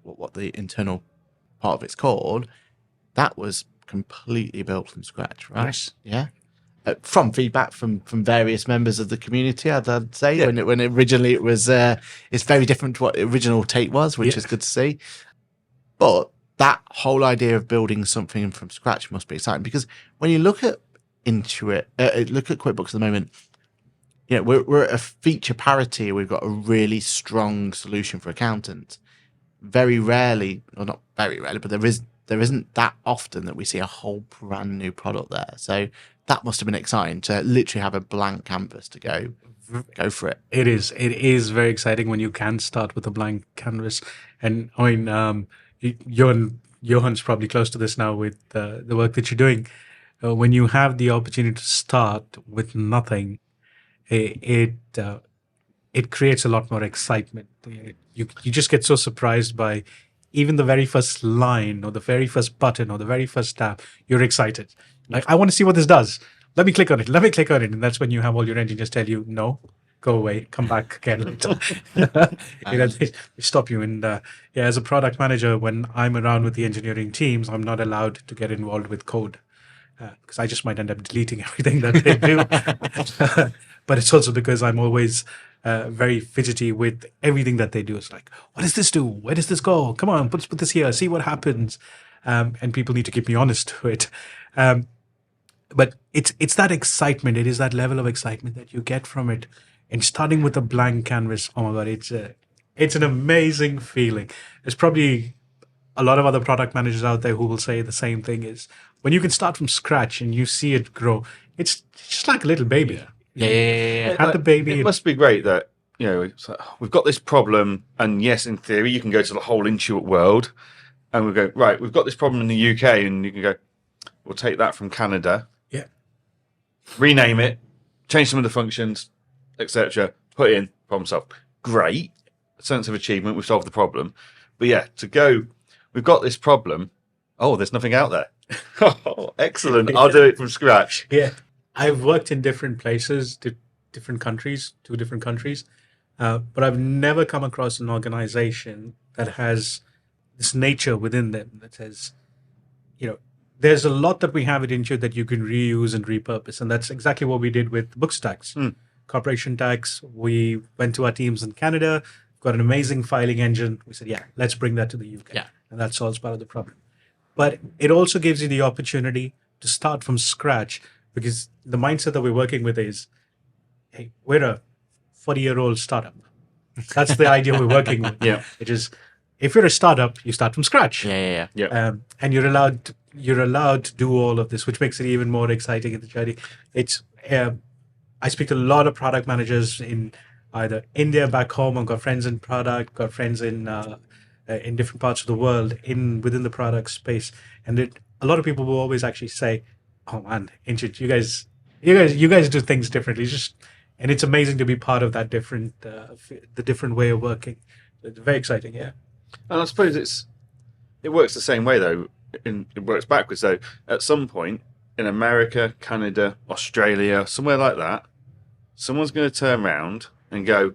what the internal part of it's called, that was completely built from scratch, right? Yes. Yeah. from feedback from various members of the community, I'd say when originally it was it's very different to what the original take was, which is good to see. But that whole idea of building something from scratch must be exciting, because when you look at Intuit, look at QuickBooks at the moment, we're at a feature parity. We've got a really strong solution for accountants. Very rarely, or not very rarely, but there isn't that often that we see a whole brand new product there. So that must have been exciting to literally have a blank canvas to go for it. It is very exciting when you can start with a blank canvas. And I mean, Johann's probably close to this now with the work that you're doing. When you have the opportunity to start with nothing, it creates a lot more excitement. You just get so surprised by even the very first line or the very first button or the very first tab. You're excited. Like, I want to see what this does. Let me click on it. And that's when you have all your engineers tell you, no, go away, come back again later. They stop you. And as a product manager, when I'm around with the engineering teams, I'm not allowed to get involved with code because I just might end up deleting everything that they do. But it's also because I'm always very fidgety with everything that they do. It's like, what does this do? Where does this go? Come on, put this here, see what happens. And people need to keep me honest to it. But it's that excitement. It is that level of excitement that you get from it. And starting with a blank canvas, oh my God, it's an amazing feeling. There's probably a lot of other product managers out there who will say the same thing, is when you can start from scratch and you see it grow, it's just like a little baby. Yeah. Have the baby. It must be great that, it's like, we've got this problem, and yes, in theory, you can go to the whole Intuit world and we go, right, we've got this problem in the UK, and you can go, we'll take that from Canada, rename it, change some of the functions, etc., put in, problem solved. Great. A sense of achievement, we've solved the problem. But to go, we've got this problem. Oh, there's nothing out there. Oh, excellent. I'll do it from scratch. Yeah. I've worked in different places, different countries, 2 different countries, but I've never come across an organization that has this nature within them that says, there's a lot that we have at Intuit that you can reuse and repurpose. And that's exactly what we did with books tax, corporation tax. We went to our teams in Canada, got an amazing filing engine. We said, let's bring that to the UK. Yeah. And that solves part of the problem. But it also gives you the opportunity to start from scratch, because the mindset that we're working with is, hey, we're a 40-year-old startup. That's the idea we're working with. Yeah. It is, if you're a startup, you start from scratch. Yeah. And you're allowed to do all of this, which makes it even more exciting in the journey. It's I speak to a lot of product managers in either India, back home. I've got friends in product, got friends in different parts of the world within the product space, and a lot of people will always actually say, "Oh man, Intuit, you guys do things differently." And it's amazing to be part of that the different way of working. It's very exciting, yeah. And I suppose it works the same way though. It works backwards though. At some point in America, Canada, Australia, somewhere like that, someone's going to turn around and go,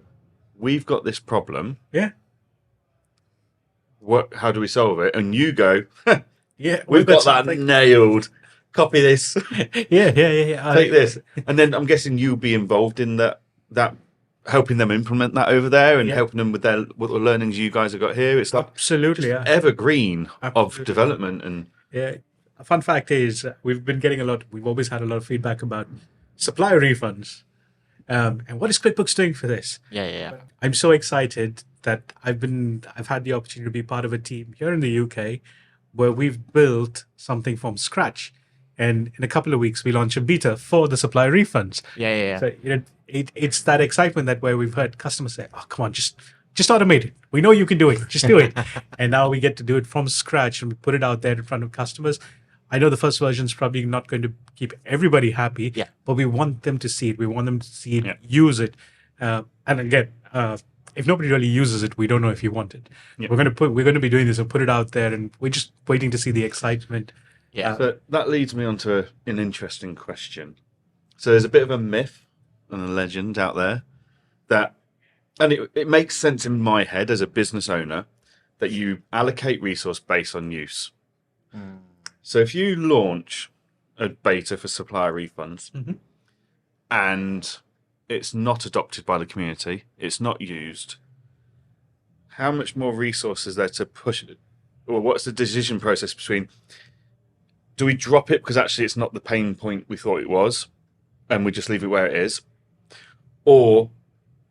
"We've got this problem. Yeah. How do we solve it?" And you go, "Yeah, we've got that nailed. Copy this. Yeah. Take this." And then I'm guessing you'll be involved in that helping them implement that over there and helping them with what the learnings you guys have got here. It's like absolutely evergreen of development. And a fun fact is we've always had a lot of feedback about supplier refunds. And what is QuickBooks doing for this? Yeah. I'm so excited that I've had the opportunity to be part of a team here in the UK where we've built something from scratch. And in a couple of weeks, we launch a beta for the supplier refunds. Yeah. So it's that excitement that where we've heard customers say, "Oh, come on, just automate it. We know you can do it. Just do it." And now we get to do it from scratch and we put it out there in front of customers. I know the first version is probably not going to keep everybody happy, but we want them to see it. We want them to see it, use it. And again, if nobody really uses it, we don't know if you want it. Yeah. We're going to be doing this and put it out there, and we're just waiting to see the excitement. Yeah. So that leads me on to an interesting question. So there's a bit of a myth and a legend out there and it makes sense in my head as a business owner, that you allocate resource based on use. So if you launch a beta for supplier refunds, and it's not adopted by the community, it's not used, how much more resource is there to push it? Or what's the decision process between, do we drop it because actually it's not the pain point we thought it was, and we just leave it where it is? Or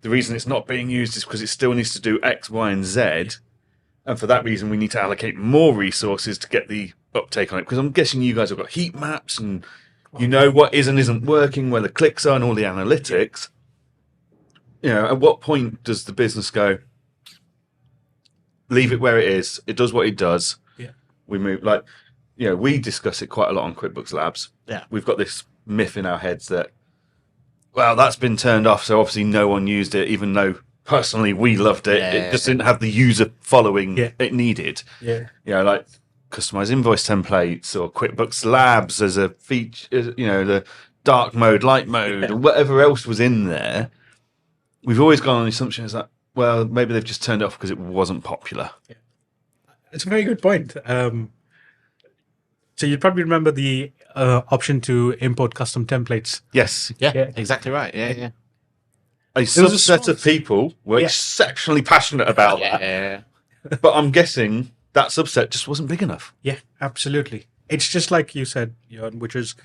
the reason it's not being used is because it still needs to do X, Y, and Z, and for that reason we need to allocate more resources to get the uptake on it? Because I'm guessing you guys have got heat maps, and you know what is and isn't working, where the clicks are, and all the analytics. You know, at what point does the business go, leave it where it is, it does what it does, we move? Like, you know, we discuss it quite a lot on QuickBooks Labs. We've got this myth in our heads that, well, that's been turned off, so obviously no one used it, even though personally we loved it. It just didn't have the user following it needed. You know, like customized invoice templates or QuickBooks Labs as a feature, you know, the dark mode, light mode, or whatever else was in there. We've always gone on the assumption is that, well, maybe they've just turned it off because it wasn't popular. It's a very good point. So you'd probably remember the option to import custom templates. Yes. Yeah, exactly right. Yeah. A subset of people were exceptionally passionate about that. But I'm guessing that subset just wasn't big enough. Yeah, absolutely. It's just like you said, Johann, which is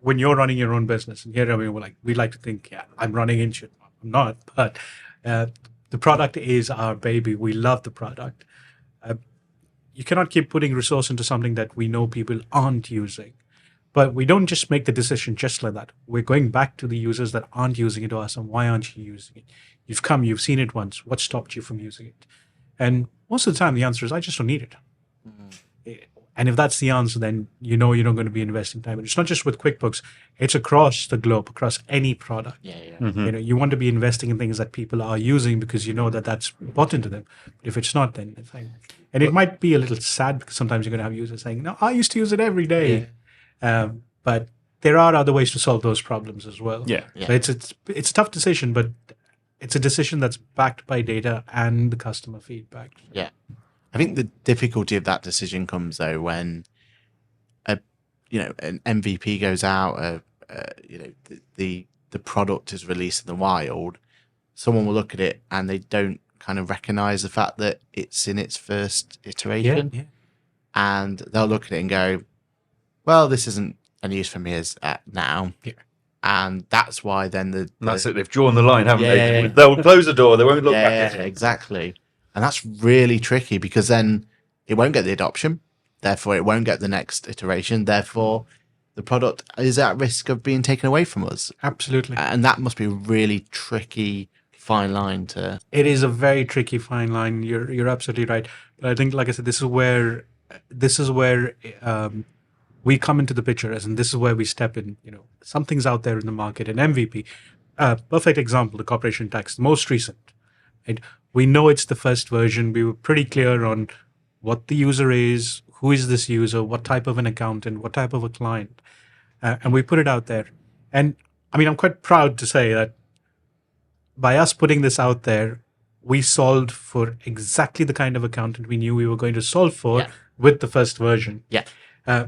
when you're running your own business, and here we like to think, I'm running Intuit. I'm not, but the product is our baby. We love the product. You cannot keep putting resource into something that we know people aren't using. But we don't just make the decision just like that. We're going back to the users that aren't using it to ask them, why aren't you using it? You've seen it once. What stopped you from using it? And most of the time, the answer is, I just don't need it. And if that's the answer, then you know you're not going to be investing time. And it's not just with QuickBooks. It's across the globe, across any product. You know, you want to be investing in things that people are using because you know that that's important to them. But if it's not, then it's like, and it might be a little sad because sometimes you're going to have users saying, no, I used to use it every day. But there are other ways to solve those problems as well. So it's a tough decision, but it's a decision that's backed by data and the customer feedback. I think the difficulty of that decision comes though when an MVP goes out, the product is released in the wild. Someone will look at it and they don't kind of recognize the fact that it's in its first iteration, and they'll look at it and go, well, this isn't any use for me as now. And that's why then that's it. They've drawn the line, haven't they? Yeah. They'll close the door. They won't look back at it. Exactly. And that's really tricky because then it won't get the adoption. Therefore, it won't get the next iteration. Therefore, the product is at risk of being taken away from us. Absolutely. And that must be a really tricky fine line to... It is a very tricky fine line. You're absolutely right. But I think, like I said, this is where we come into the picture, and this is where we step in. You know, something's out there in the market, an MVP. Perfect example, the corporation tax, the most recent. Right? We know it's the first version. We were pretty clear on what the user is, who is this user, what type of an accountant, what type of a client. And we put it out there. And I mean, I'm quite proud to say that by us putting this out there, we solved for exactly the kind of accountant we knew we were going to solve for with the first version.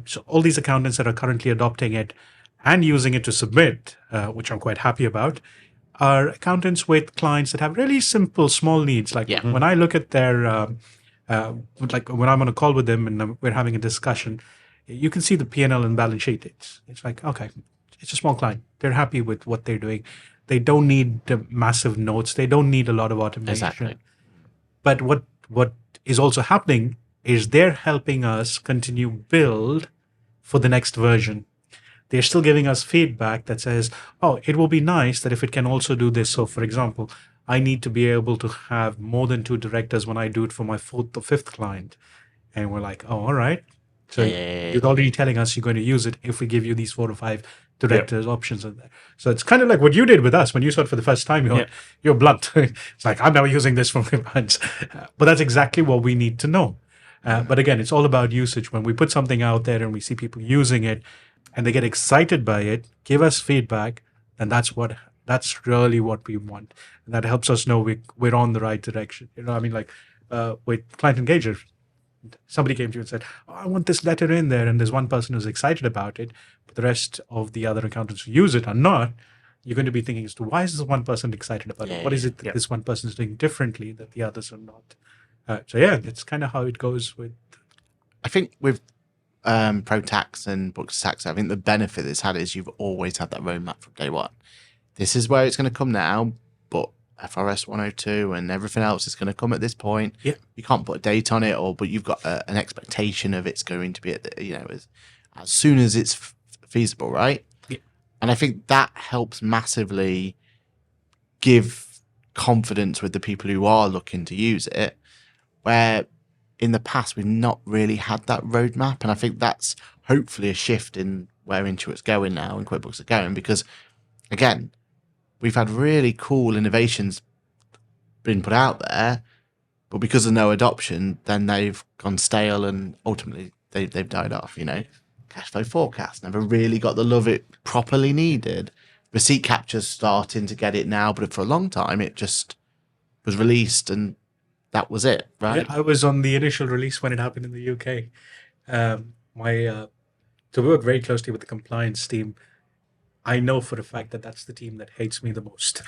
So all these accountants that are currently adopting it and using it to submit, which I'm quite happy about, are accountants with clients that have really simple, small needs. Like when I look at their, like when I'm on a call with them and we're having a discussion, you can see the P&L and balance sheet. It's like, okay, it's a small client. They're happy with what they're doing. They don't need the massive notes. They don't need a lot of automation. Exactly. But what is also happening is they're helping us continue build for the next version. They're still giving us feedback that says, oh, it will be nice that if it can also do this. So, for example, I need to be able to have more than 2 directors when I do it for my 4th or 5th client. And we're like, oh, all right. So you're already telling us you're going to use it if we give you these 4 or 5 directors options in there. So it's kind of like what you did with us when you saw it for the first time. You're blunt. It's like, I'm never using this for my clients. But that's exactly what we need to know. But again, it's all about usage. When we put something out there and we see people using it and they get excited by it, give us feedback, and that's really what we want. And that helps us know we're on the right direction. You know, I mean, like with Client Engager, somebody came to you and said, oh, I want this letter in there, and there's one person who's excited about it, but the rest of the other accountants who use it are not, you're going to be thinking as to why is this one person excited about it? What is it that this one person is doing differently that the others are not? That's kind of how it goes with. I think with Pro Tax and Books Tax, I think the benefit it's had is you've always had that roadmap from day one. This is where it's going to come now, but FRS 102 and everything else is going to come at this point. Yeah. You can't put a date on it, but you've got an expectation of it's going to be at as soon as it's feasible, right? Yeah. And I think that helps massively give confidence with the people who are looking to use it, where in the past we've not really had that roadmap. And I think that's hopefully a shift in where Intuit's going now and QuickBooks are going, because again, we've had really cool innovations been put out there, but because of no adoption, then they've gone stale and ultimately they've died off. Cash flow forecast never really got the love it properly needed. Receipt capture's starting to get it now, but for a long time it just was released and that was it, right? Yeah, I was on the initial release when it happened in the UK. So we work very closely with the compliance team. I know for a fact that that's the team that hates me the most.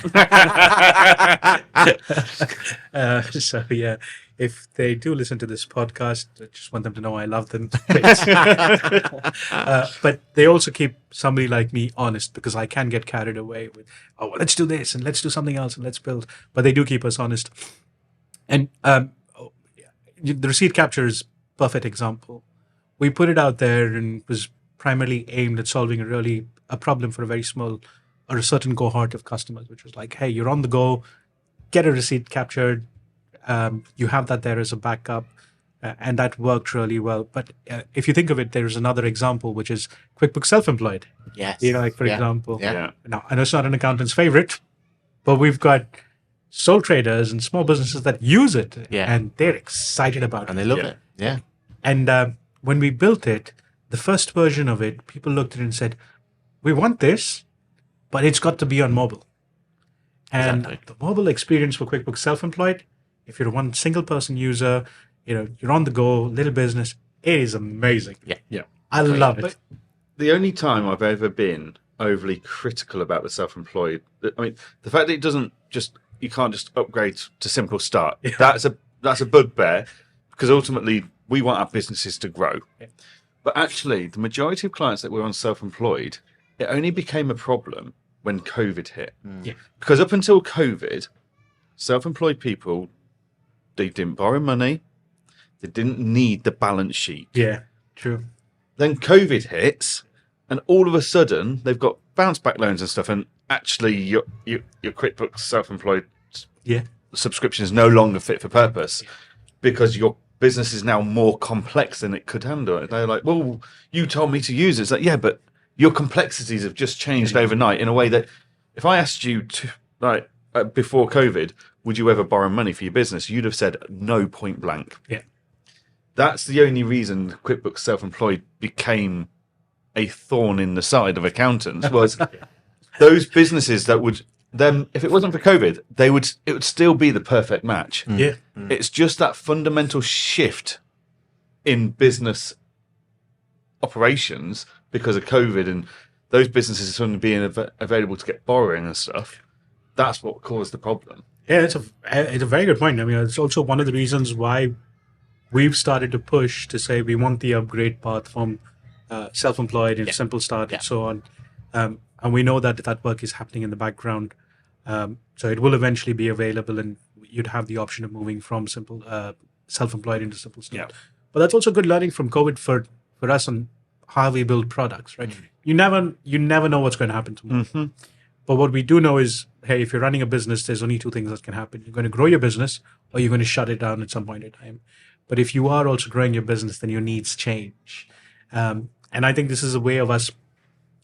If they do listen to this podcast, I just want them to know I love them. But they also keep somebody like me honest, because I can get carried away with, let's do this and let's do something else and let's build. But they do keep us honest. And the receipt capture is a perfect example. We put it out there and it was primarily aimed at solving a problem for a very small or a certain cohort of customers, which was like, hey, you're on the go, get a receipt captured. You have that there as a backup, and that worked really well. But if you think of it, there's another example, which is QuickBooks Self-Employed. Yes. For example. Yeah. Now, I know it's not an accountant's favorite, but we've got sole traders and small businesses that use it, and they're excited about it. And they love it. Yeah. And when we built it, the first version of it, people looked at it and said, we want this, but it's got to be on mobile. And the mobile experience for QuickBooks Self-Employed, if you're one single person user, you're on the go, little business, it is amazing. Yeah. I love it. But the only time I've ever been overly critical about the self-employed, I mean, the fact that it doesn't you can't just upgrade to simple start. Yeah. That's a bugbear, because ultimately we want our businesses to grow. Yeah. But actually, the majority of clients that were on self-employed, it only became a problem when COVID hit. Yeah. Because up until COVID, self-employed people, they didn't borrow money, they didn't need the balance sheet. Yeah, true. Then COVID hits, and all of a sudden they've got bounce back loans and stuff, and actually your QuickBooks Self-Employed subscription is no longer fit for purpose because your business is now more complex than it could handle. And they're like, well, you told me to use it. It's like, yeah, but your complexities have just changed overnight in a way that if I asked you to, before COVID, would you ever borrow money for your business? You'd have said no, point blank. Yeah. That's the only reason QuickBooks Self-Employed became a thorn in the side of accountants, was those businesses that would then, if it wasn't for COVID, it would still be the perfect match. Yeah. It's just that fundamental shift in business operations because of COVID and those businesses suddenly being available to get borrowing and stuff. That's what caused the problem. Yeah, it's a very good point. I mean, it's also one of the reasons why we've started to push to say we want the upgrade path from self-employed and simple start and so on. And we know that work is happening in the background. So it will eventually be available and you'd have the option of moving from simple self-employed into simple start. Yeah. But that's also good learning from COVID for us on how we build products, right? Mm-hmm. You never know what's going to happen tomorrow. Mm-hmm. But what we do know is, hey, if you're running a business, there's only two things that can happen. You're going to grow your business or you're going to shut it down at some point in time. But if you are also growing your business, then your needs change. And I think this is a way of us,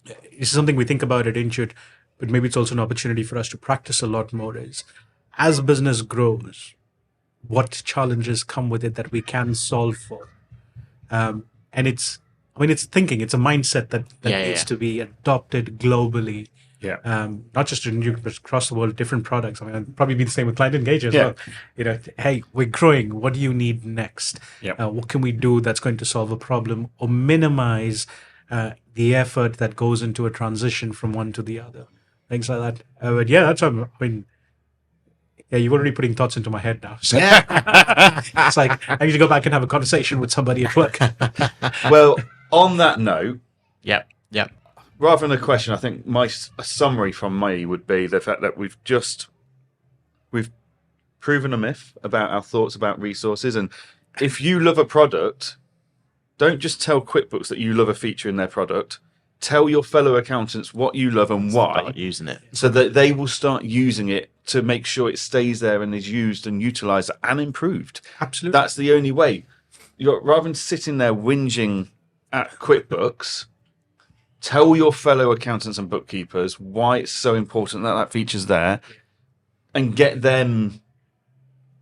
this is something we think about at Intuit, but maybe it's also an opportunity for us to practice a lot more is, as business grows, what challenges come with it that we can solve for? And it's thinking, it's a mindset that needs to be adopted globally Not just in UK, but across the world, different products. I mean, it'd probably be the same with Client Engage as Yeah. well. Hey, we're growing. What do you need next? Yeah. What can we do that's going to solve a problem or minimize the effort that goes into a transition from one to the other? Things like that. But yeah, that's, I mean, yeah, you're already putting thoughts into my head now. So it's like I need to go back and have a conversation with somebody at work. Well, on that note, Yep. rather than a question, I think a summary from me would be the fact that we've proven a myth about our thoughts about resources. And if you love a product, don't just tell QuickBooks that you love a feature in their product. Tell your fellow accountants what you love and why, Start using it. so that they will start using it to make sure it stays there and is used and utilized and improved. Absolutely. That's the only way. Rather than sitting there whinging at QuickBooks, tell your fellow accountants and bookkeepers why it's so important that that feature's there, and get them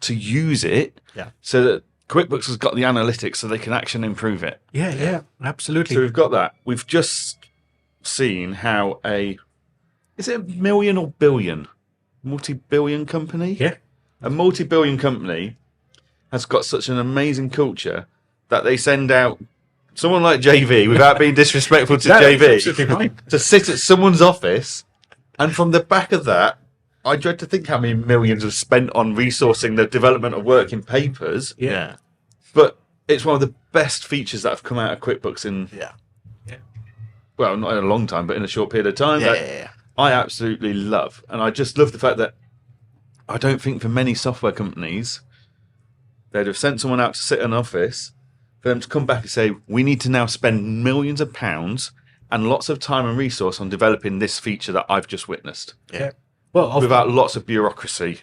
to use it. Yeah. So that QuickBooks has got the analytics so they can actually improve it. Yeah, absolutely. So we've got that. We've just seen how is it a million or billion? Multi-billion company? Yeah. A multi-billion company has got such an amazing culture that they send out someone like JV, without being disrespectful to That's JV, absolutely fine. to sit at someone's office, and from the back of that, I dread to think how many millions are spent on resourcing the development of work in papers. Yeah. But it's one of the best features that have come out of QuickBooks in, well, not in a long time, but in a short period of time. Yeah. I absolutely love. And I just love the fact that I don't think for many software companies, they'd have sent someone out to sit in an office for them to come back and say, we need to now spend millions of pounds and lots of time and resource on developing this feature that I've just witnessed. Yeah. Well, Without lots of bureaucracy.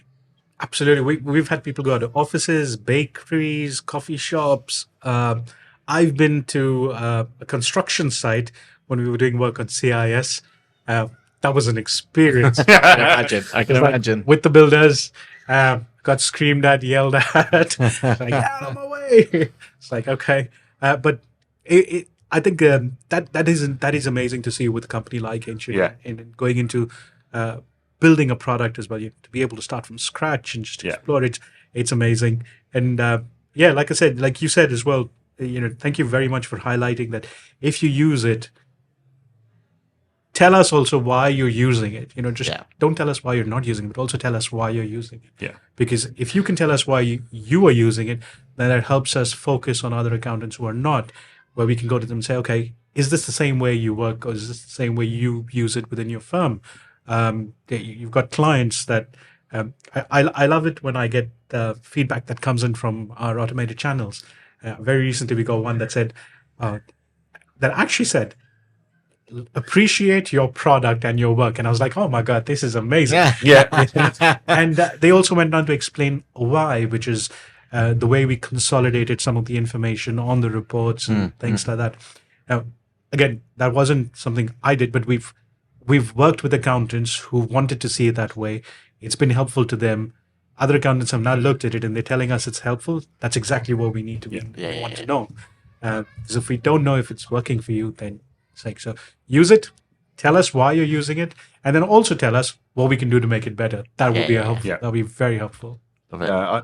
absolutely. We've had people go to offices, bakeries, coffee shops. I've been to a construction site when we were doing work on CIS. That was an experience. I can imagine. With the builders, got screamed at, yelled at, like, out of my way. It's like, okay. But I think that is amazing to see with a company like Intuit and going into building a product as well. To be able to start from scratch and just explore it, it's amazing. And like I said, like you said as well, thank you very much for highlighting that. If you use it, tell us also why you're using it. Don't tell us why you're not using it, but also tell us why you're using it. Yeah. Because if you can tell us why you are using it, then it helps us focus on other accountants who are not, where we can go to them and say, okay, is this the same way you work, or is this the same way you use it within your firm? You've got clients that I love it when I get feedback that comes in from our automated channels. Very recently, we got one that said, that actually said, appreciate your product and your work. And I was like, oh my God, this is amazing. Yeah. And they also went on to explain why, which is the way we consolidated some of the information on the reports and things like that. Now, again, that wasn't something I did, but we've worked with accountants who wanted to see it that way. It's been helpful to them. Other accountants have now looked at it and they're telling us it's helpful. That's exactly what we need to want to know. Because if we don't know if it's working for you, then it's like, so use it, tell us why you're using it, and then also tell us what we can do to make it better. That would be helpful. Yeah. That would be very helpful. I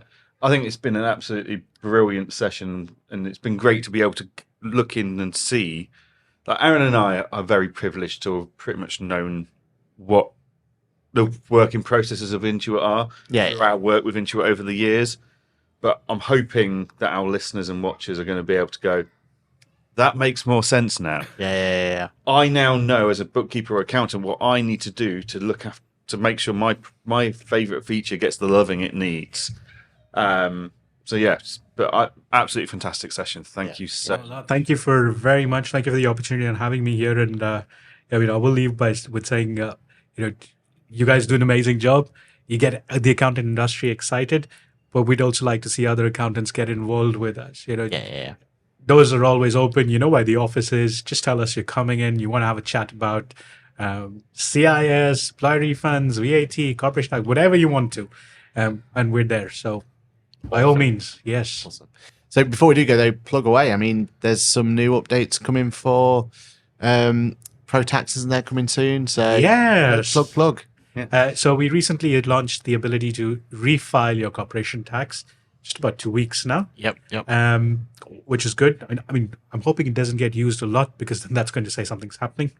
think it's been an absolutely brilliant session, and it's been great to be able to look in and see that Aaron and I are very privileged to have pretty much known what the working processes of Intuit are through our work with Intuit over the years. But I'm hoping that our listeners and watchers are going to be able to go, that makes more sense now. Yeah. I now know as a bookkeeper or accountant what I need to do to look after, to make sure my favorite feature gets the loving it needs. So yes, but absolutely fantastic session. Thank you so much. Thank you for very much. Thank you for the opportunity and having me here. And I will leave with saying, you guys do an amazing job. You get the accounting industry excited, but we'd also like to see other accountants get involved with us. Doors are always open. You know where the office is. Just tell us you're coming in. You want to have a chat about CIS, employee refunds, VAT, corporation tax, whatever you want to. And we're there. So by all means, yes. Awesome. So before we do go, though, plug away. I mean, there's some new updates coming for Pro Tax, isn't there, coming soon? So Yes. plug. So we recently had launched the ability to refile your corporation tax, just about 2 weeks now. Yep. Which is good. I mean, I'm hoping it doesn't get used a lot because then that's going to say something's happening.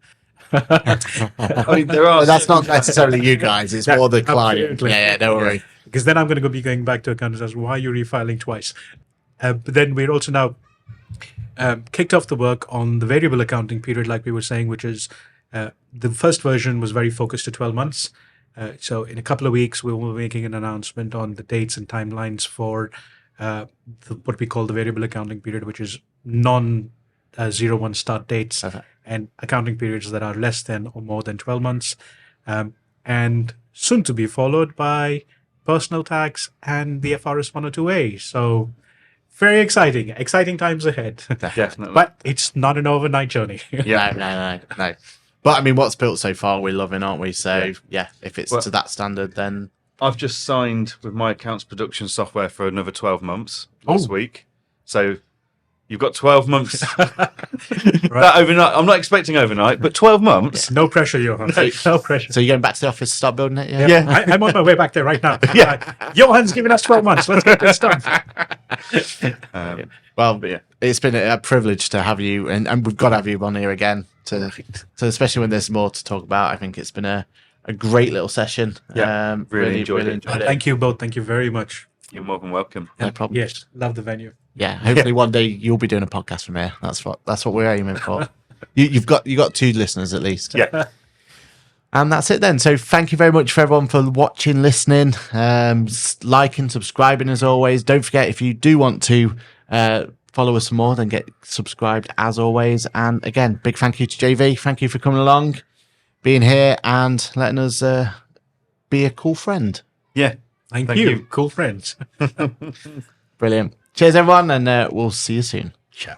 I mean, there are. But that's not necessarily you guys. It's more the client. Absolutely. Yeah, don't worry. Because then I'm going to be going back to accountants as why are you refiling twice? But then we're also now kicked off the work on the variable accounting period, like we were saying, which is the first version was very focused to 12 months. So in a couple of weeks, we will be making an announcement on the dates and timelines for what we call the variable accounting period, which is non-01 start dates and accounting periods that are less than or more than 12 months. And soon to be followed by personal tax and the FRS 102A. So very exciting times ahead. Definitely. But it's not an overnight journey. No. But I mean, what's built so far, we're loving, aren't we? So yeah, if it's to that standard, then I've just signed with my accounts production software for another 12 months last week. So you've got 12 months. That overnight. I'm not expecting overnight, but 12 months. No pressure, Johann. No pressure. So you're going back to the office to start building it? Yeah, I'm on my way back there right now. Johann's giving us 12 months. Let's get this done. Well, it's been a privilege to have you, and we've got to have you on here again, so especially when there's more to talk about. I think it's been a great little session. Yeah, really enjoyed it. Thank you both. Thank you very much. You're more than welcome. No problem. Yes, love the venue. Yeah, hopefully one day you'll be doing a podcast from here. That's what we're aiming for. You've got 2 listeners at least. Yeah. And that's it then. So thank you very much for everyone for watching, listening, liking, subscribing as always. Don't forget, if you do want to follow us some more, then get subscribed as always. And again, big thank you to JV. Thank you for coming along, being here and letting us be a cool friend. Yeah. Thank you. Cool friends. Brilliant. Cheers, everyone, and we'll see you soon. Ciao.